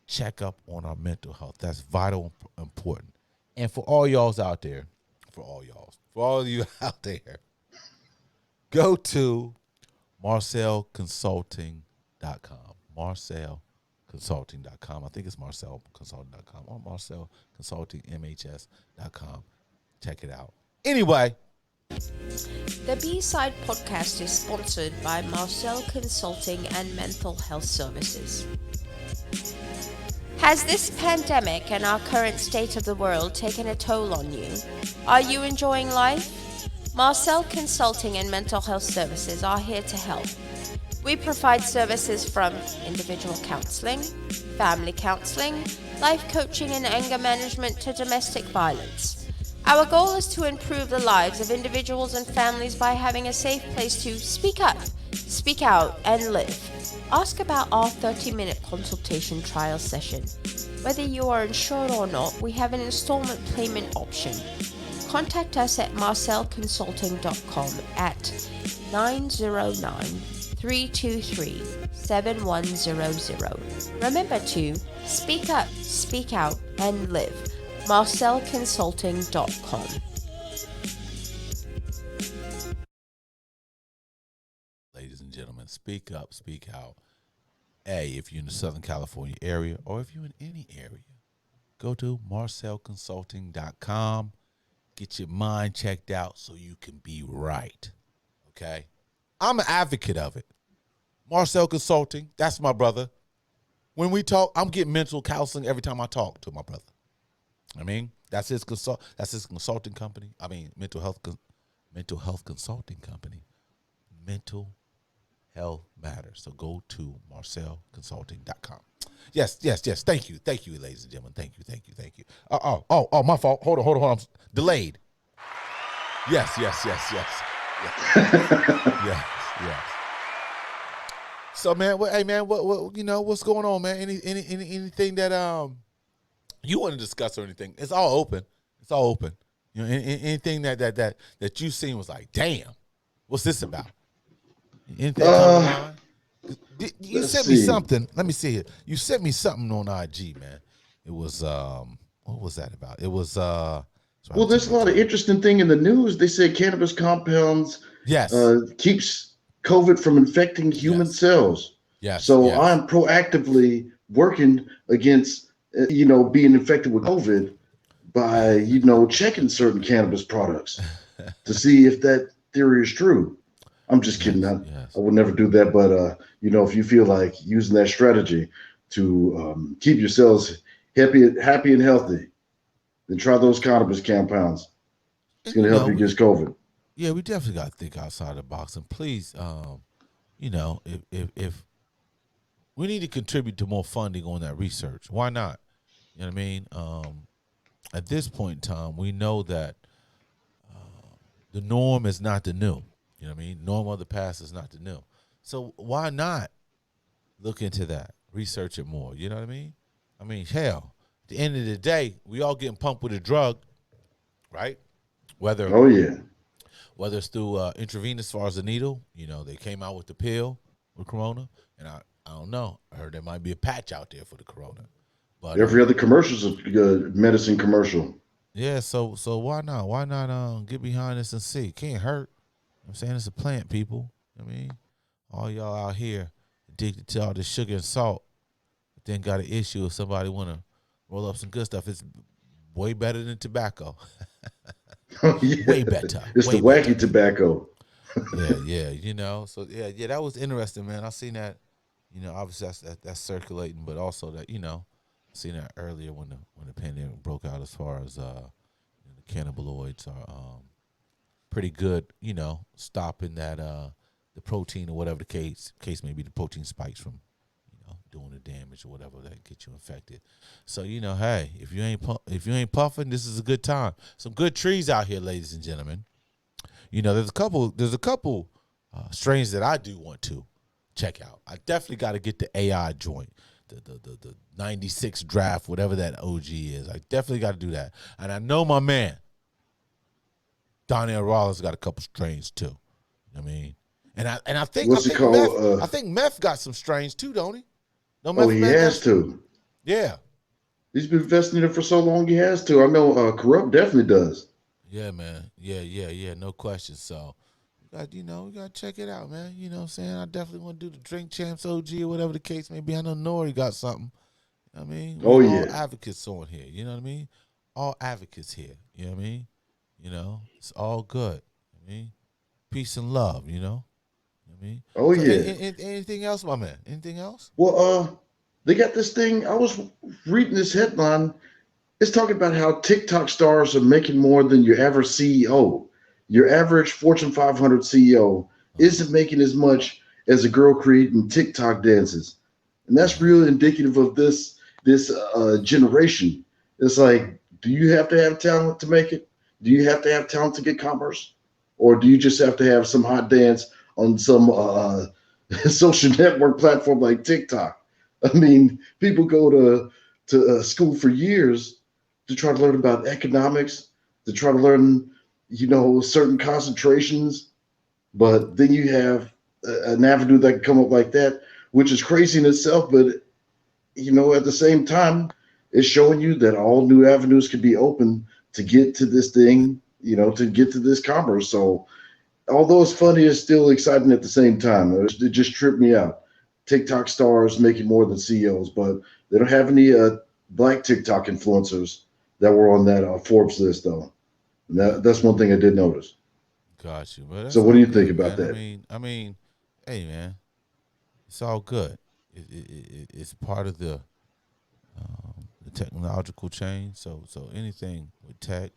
check up on our mental health. That's vital and important. And for all y'all's out there, for all of you out there, go to marcelconsulting.com. marcelconsulting.com. I think it's marcelconsulting.com or marcelconsultingmhs.com. Check it out. Anyway,
The B-Side podcast is sponsored by Marcel Consulting and Mental Health Services. Has this pandemic and our current state of the world taken a toll on you? Are you enjoying life? Marcel Consulting and Mental Health Services are here to help. We provide services from individual counseling, family counseling, life coaching and anger management to domestic violence. Our goal is to improve the lives of individuals and families by having a safe place to speak up, speak out, and live. Ask about our 30-minute consultation trial session. Whether you are insured or not, we have an installment payment option. Contact us at marcelconsulting.com at 909-323-7100. Remember to speak up, speak out, and live. marcelconsulting.com.
ladies and gentlemen, speak up, speak out. Hey, if you're in the Southern California area or if you're in any area, go to marcelconsulting.com get your mind checked out so you can be right. Okay? I'm an advocate of it. Marcel Consulting, that's my brother. When we talk, I'm getting mental counseling every time I talk to my brother. I mean, that's his consulting company. I mean, mental health consulting company. Mental Health Matters. So go to marcelconsulting.com. Yes. Thank you, ladies and gentlemen. Thank you. My fault. Hold on. I'm delayed. Yes. So, man, what's going on, man? Anything that you want to discuss or anything? It's all open. You know, anything that you've seen was like, damn, what's this about? Anything come to mind? You
Let's
sent me
see.
something. Let me see it. You sent me something on IG, man. It was what was that about? It was
Well, there's a lot of interesting thing in the news. They say cannabis compounds
Yes.
keeps COVID from infecting human cells.
Yes.
So I'm proactively working against, being infected with COVID by, checking certain cannabis products to see if that theory is true. I'm just kidding. I would never do that. But, if you feel like using that strategy to keep your cells happy and healthy, then try those cannabis compounds. It's going to help you against COVID.
Yeah, we definitely got to think outside the box. And please, if we need to contribute to more funding on that research, why not? You know what I mean? At this point in time, we know that the norm is not the new. You know what I mean? Norm of the past is not the new. So why not look into that, research it more? You know what I mean? I mean, hell, at the end of the day, we all getting pumped with a drug, right? Whether it's through intravenous, as far as the needle, they came out with the pill with Corona, and I don't know. I heard there might be a patch out there for the Corona. But
every other commercial is a good medicine commercial.
Yeah, so why not? Why not get behind this and see? Can't hurt. I'm saying it's a plant, people. I mean, all y'all out here addicted to all this sugar and salt, but then got an issue if somebody want to roll up some good stuff. It's way better than tobacco.
Oh, yeah.
Way better.
It's
way
the wacky
better.
Tobacco.
Yeah. So yeah, that was interesting, man. I seen that. Obviously that's circulating, but also that I seen that earlier when the pandemic broke out, as far as the cannabinoids are pretty good, stopping that the protein or whatever the case may be, the protein spikes from doing the damage or whatever that get you infected. So hey, if you ain't puffing, this is a good time. Some good trees out here, ladies and gentlemen. There's a couple strains that I do want to check out. I definitely got to get the AI joint, the 96 draft, whatever that OG is. I definitely got to do that. And I know my man Donnell Rollins got a couple strains too. You know what I mean? And I think
What's it called?
I think Meth got some strains too, don't he?
No, he has to.
Yeah.
He's been investing in it for so long. He has to. I know Corrupt definitely does.
Yeah, man. Yeah. No question. So we got to check it out, man. You know what I'm saying? I definitely want to do the Drink Champs OG or whatever the case may be. I know Nori got something. You know what I mean? We're all advocates on here. You know what I mean? All advocates here. You know what I mean? It's all good. I mean, peace and love, You know what I mean?
Oh, yeah.
Anything else, my man? Anything else?
Well, they got this thing. I was reading this headline. It's talking about how TikTok stars are making more than your average CEO. Your average Fortune 500 CEO isn't making as much as a girl creating TikTok dances. And that's real indicative of this generation. It's like, do you have to have talent to make it? Do you have to have talent to get commerce? Or do you just have to have some hot dance on some social network platform like TikTok? I mean, people go to school for years to try to learn about economics, to try to learn, certain concentrations. But then you have an avenue that can come up like that, which is crazy in itself. But, at the same time, it's showing you that all new avenues can be open to get to this thing, to get to this commerce. So although it's funny, it's still exciting at the same time. It just tripped me out. TikTok stars making more than CEOs, but they don't have any black TikTok influencers that were on that Forbes list, though. And that's one thing I did notice.
Got you. But
So
that's
what do
all
you think
good,
about
man.
that?
Hey, man, it's all good. It's part of the technological change. So anything with tech,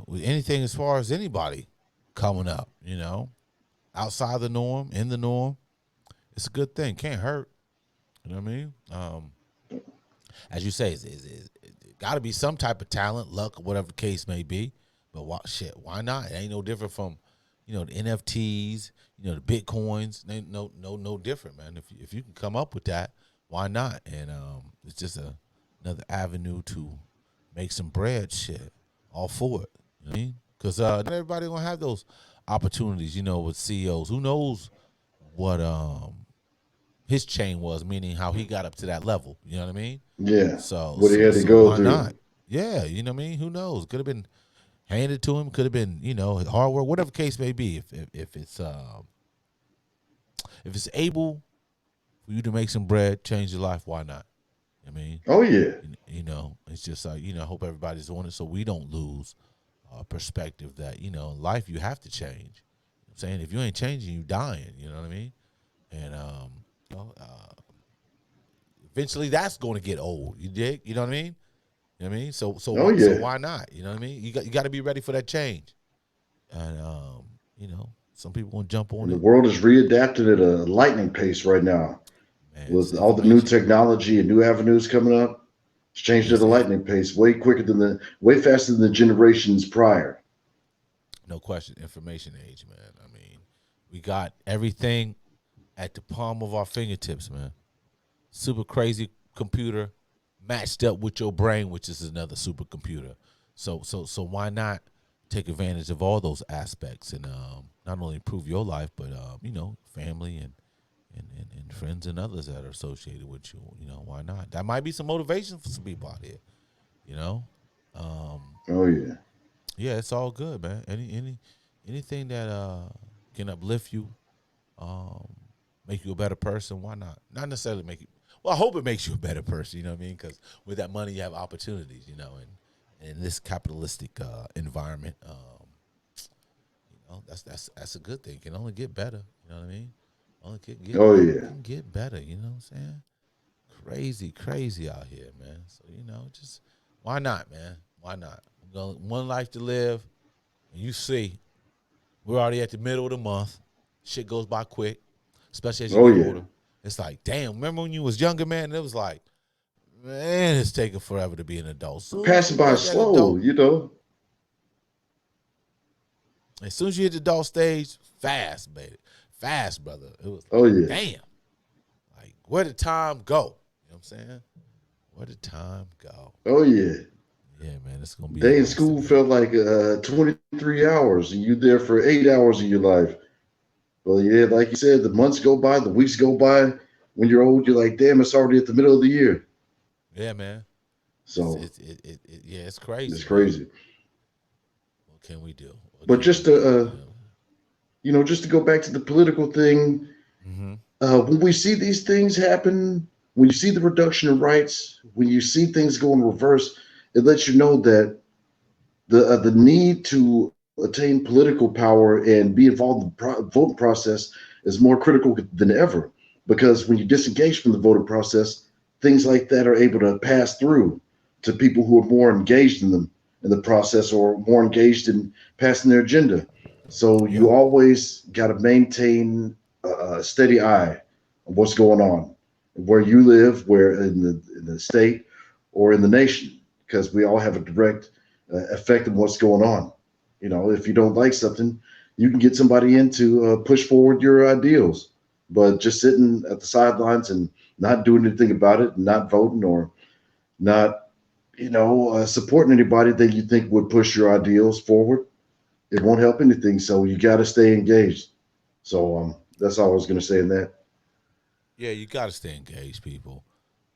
with anything as far as anybody coming up, outside the norm, in the norm, it's a good thing. Can't hurt. You know what I mean? As you say, it got to be some type of talent, luck, or whatever the case may be. But why not? It ain't no different from, the NFTs, the Bitcoins. Ain't no different, man. If you can come up with that, why not? And it's just another avenue to make some bread. Shit, all for it. You know what I mean? Because not everybody gonna have those opportunities. With CEOs, who knows what his chain was, meaning how he got up to that level. You know what I mean?
Yeah,
So
what he
so
had to
so
go
why
through.
not? Yeah, you know what I mean? Who knows? Could have been handed to him. Could have been, hard work, whatever case may be. If it's able for you to make some bread, change your life, why not? I mean,
Oh yeah,
it's just like I hope everybody's doing it so we don't lose perspective that in life you have to change. I'm saying if you ain't changing, you dying. You know what I mean? And you know, uh, eventually that's going to get old. You dig? You know what I mean? You know what I mean?
oh
So
yeah.
why not? You know what I mean? You got to be ready for that change. And some people gonna jump on
And the
it.
world is readapted at a lightning pace right now
Man, it's
with all the new
information.
technology and new avenues coming up. It's changed at
It's
a
inf-
lightning pace, way faster than the generations prior.
no question, information age, man. I mean, we got everything at the palm of our fingertips, man. Super crazy computer matched up with your brain, which is another supercomputer. So why not take advantage of all those aspects and not only improve your life, but family and friends and others that are associated with you. Why not? That might be some motivation for some people out here. You know, um,
Oh yeah,
yeah, it's all good, man. Anything that can uplift you, um, make you a better person. Why not? Not necessarily make you. Well, I hope it makes you a better person. You know what I mean? Because with that money, you have opportunities. And in this capitalistic environment, that's a good thing. It can only get better. You know what I mean?
oh
Only
yeah,
can get better. You know what I'm saying? Crazy out here, man. So just why not, man? Why not? We got one life to live, and you see, we're already at the middle of the month. Shit goes by quick, especially as you
oh
get
yeah.
older. It's like, damn. Remember when you was younger, man? And it was like, man, it's taking forever to be an adult. Soon as
Passing
you
by
hit that
slow,
adult,
you know.
as soon as you hit the adult stage, fast, baby, fast, brother. It was
Oh
like,
yeah,
damn. Like, where did time go? You know what I'm saying? Where did time go?
oh yeah.
Yeah, man, it's gonna be
Day in
interesting,
school
man.
felt like 23 hours, and you there for 8 hours of your life. Well, yeah, like you said, the months go by, the weeks go by. When you're old, you're like, damn, it's already at the middle of the year.
Yeah, man. It's
So
it, it, it, it yeah, it's crazy,
it's
man.
crazy.
What can we do? What
But
can we
just
do?
to just to go back to the political thing,
Mm-hmm.
when we see these things happen, when you see the reduction of rights, when you see things go in reverse, it lets you know that the need to attain political power and be involved in the voting process is more critical than ever. Because when you disengage from the voting process, things like that are able to pass through to people who are more engaged in the process or more engaged in passing their agenda. So
Yeah.
you always got to maintain a steady eye on what's going on, where you live, where in the state or in the nation, because we all have a direct effect on what's going on. If you don't like something, you can get somebody in to push forward your ideals. But just sitting at the sidelines and not doing anything about it, not voting or not, supporting anybody that you think would push your ideals forward, it won't help anything. So you got to stay engaged. So that's all I was going to say in that.
Yeah, you gotta stay engaged, people.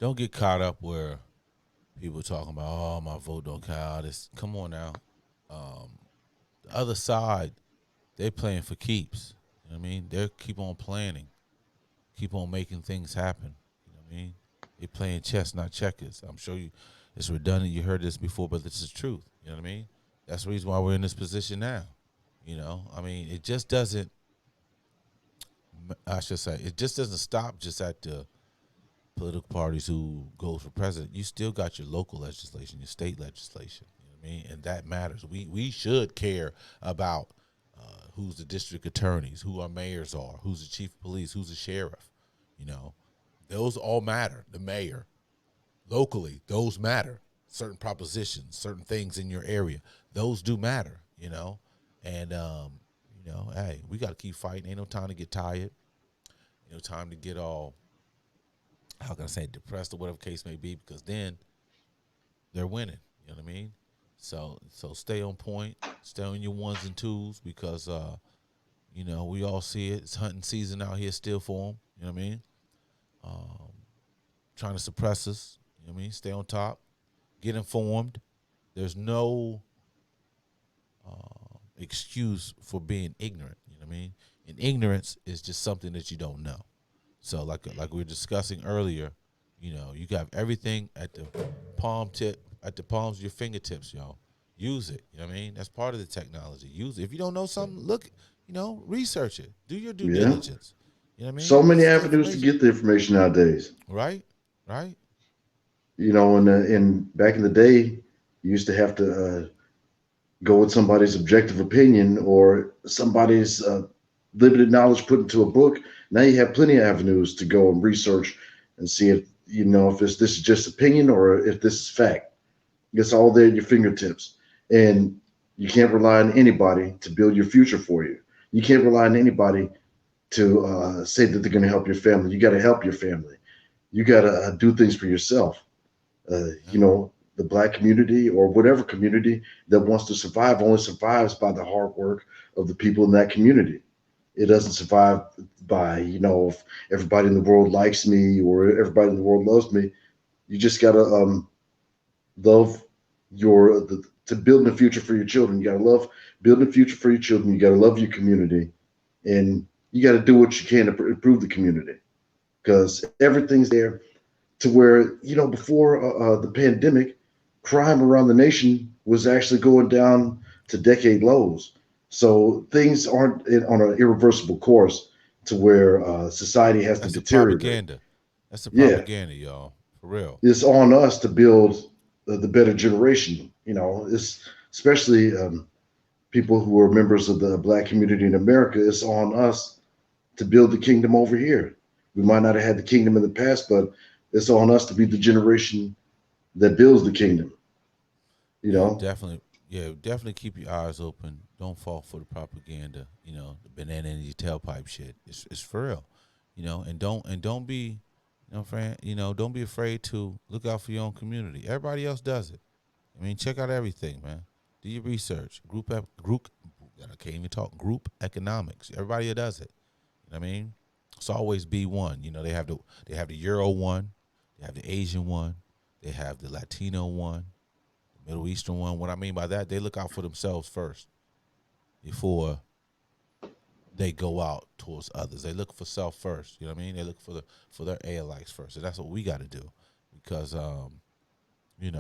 Don't get caught up where people talking about, oh, my vote don't count. Come on now. Um, the other side, they playing for keeps. You know what I mean? They keep on planning, keep on making things happen. You know what I mean? They playing chess, not checkers. I'm sure it's redundant. You heard this before, but this is truth. You know what I mean? That's the reason why we're in this position now. I mean, it just doesn't. I should say it just doesn't stop just at the political parties who goes for president. You still got your local legislation, your state legislation. You know what I mean? And that matters. We should care about who's the district attorneys, who our mayors are, who's the chief of police, who's the sheriff. Those all matter. The mayor, locally, those matter. Certain propositions, certain things in your area, those do matter. And hey, we got to keep fighting. Ain't no time to get tired. Ain't no time to get all, how can I say, depressed or whatever case may be, because then they're winning. You know what I mean? So stay on point, stay on your ones and twos, because we all see it. It's hunting season out here still for them. You know what I mean? Trying to suppress us. You know what I mean? Stay on top, get informed. There's no excuse for being ignorant. You know what I mean? And ignorance is just something that you don't know. So like we were discussing earlier, you got everything at the palms of your fingertips, y'all. Use it. You know what I mean? That's part of the technology. Use it. If you don't know something, look, research it. Do your due diligence. You know what I mean?
So many avenues to get the information nowadays.
Right.
And back in the day, you used to have to go with somebody's objective opinion or somebody's limited knowledge put into a book. Now you have plenty of avenues to go and research and see if this is just opinion or if this is fact. It's all there at your fingertips, and you can't rely on anybody to build your future for you. You can't rely on anybody to say that they're going to help your family. You got to help your family. You got to do things for yourself. The Black community or whatever community that wants to survive only survives by the hard work of the people in that community. It doesn't survive by, if everybody in the world likes me or everybody in the world loves me. You just got to love to build a future for your children. You got to love building a future for your children. You got to love your community, and you got to do what you can to improve the community, because everything's there to where, before the pandemic, crime around the nation was actually going down to decade lows. So things aren't on an irreversible course to where society has to deteriorate.
Propaganda. That's the propaganda, y'all. For real.
It's on us to build the better generation. It's especially people who are members of the Black community in America. It's on us to build the kingdom over here. We might not have had the kingdom in the past, but it's on us to be the generation that builds the kingdom.
Definitely keep your eyes open. Don't fall for the propaganda. The banana in your tailpipe shit. It's for real. And don't be, don't be afraid to look out for your own community. Everybody else does it. I mean, check out everything, man. Do your research. Group. I can't even talk. Group economics. Everybody does it. You know what I mean? It's always B1. They have the Euro one, they have the Asian one, they have the Latino one, the Middle Eastern one. What I mean by that, they look out for themselves first before they go out towards others. They look for self first. You know what I mean? They look for their allies first. And that's what we got to do, because we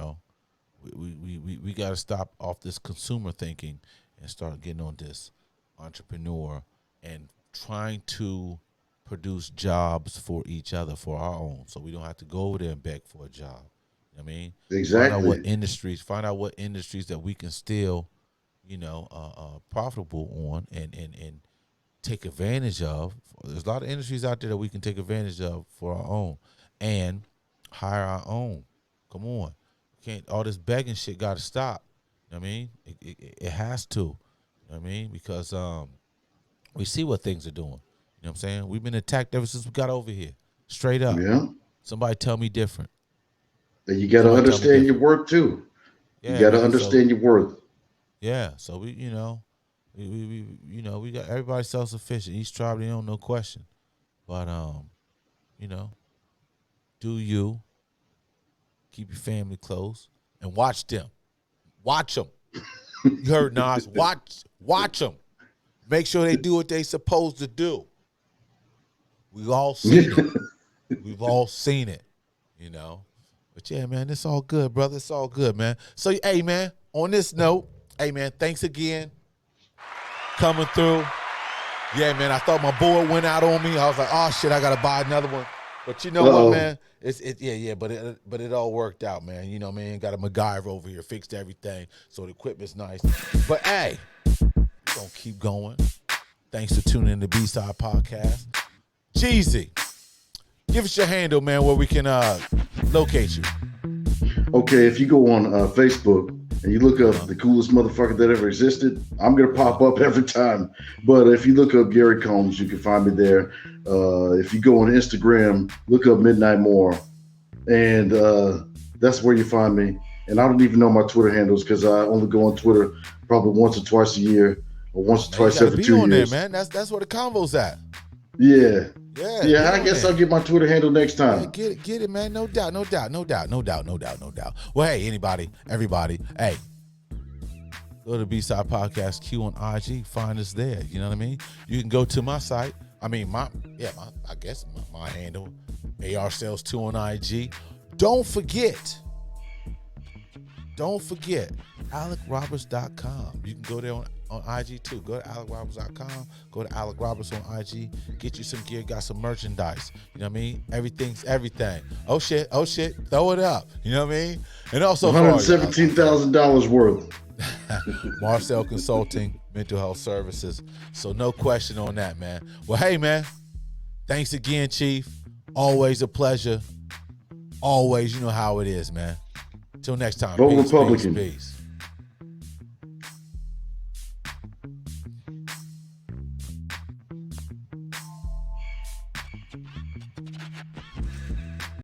got to stop off this consumer thinking and start getting on this entrepreneur and trying to produce jobs for each other, for our own, so we don't have to go over there and beg for a job. You know what I mean?
Exactly.
Find out what industries that we can still, profitable on and take advantage of. There's a lot of industries out there that we can take advantage of for our own and hire our own. Come on. Can't, all this begging shit got to stop. You know what I mean? It has to. You know what I mean? Because we see what things are doing. You know what I'm saying? We've been attacked ever since we got over here. Straight up.
Yeah.
Somebody tell me different.
And you got to understand your worth too.
Yeah,
you got to understand your worth.
Yeah. So we got everybody self-sufficient. Each tribe, they don't, no question. But do you keep your family close and watch them. Watch them. You heard Nas. Watch them. Make sure they do what they supposed to do. We've all seen it. We've all seen it, But yeah, man, it's all good, brother. It's all good, man. So, hey, man, on this note, Hey, man, thanks again. Coming through. Yeah, man, I thought my board went out on me. I was like, oh, shit, I got to buy another one. But you know what, man? But it all worked out, man. You know, man, got a MacGyver over here, fixed everything, so the equipment's nice. But, hey, we're going to keep going. Thanks for tuning in to B-Side Podcast. Jeezy, give us your handle, man, where we can locate you.
Okay, if you go on Facebook and you look up the coolest motherfucker that ever existed, I'm going to pop up every time. But if you look up Gary Combs, you can find me there. If you go on Instagram, look up Midnight More. And that's where you find me. And I don't even know my Twitter handles because I only go on Twitter probably once or twice a year or once or twice every 2 years.
There, man. That's where the convo's at.
Yeah. Yeah, I guess I'll get my Twitter handle next time.
Yeah, get it, man. No doubt. Well, hey, everybody, hey, go to B-Side Podcast Q on IG. Find us there. You know what I mean? You can go to my site. I mean, my handle, AR Sales 2 on IG. Don't forget, AlecRoberts.com. You can go there on IG too. Go to AlecRoberts.com. Go to Alec Roberts on IG. Get you some gear. Got some merchandise. You know what I mean? Everything's everything. Oh shit. Throw it up. You know what I mean? And also
$117,000 worth.
Marcel Consulting, Mental Health Services. So no question on that, man. Well, hey, man. Thanks again, Chief. Always a pleasure. Always, you know how it is, man. Till next time.
Vote Republican.
Peace.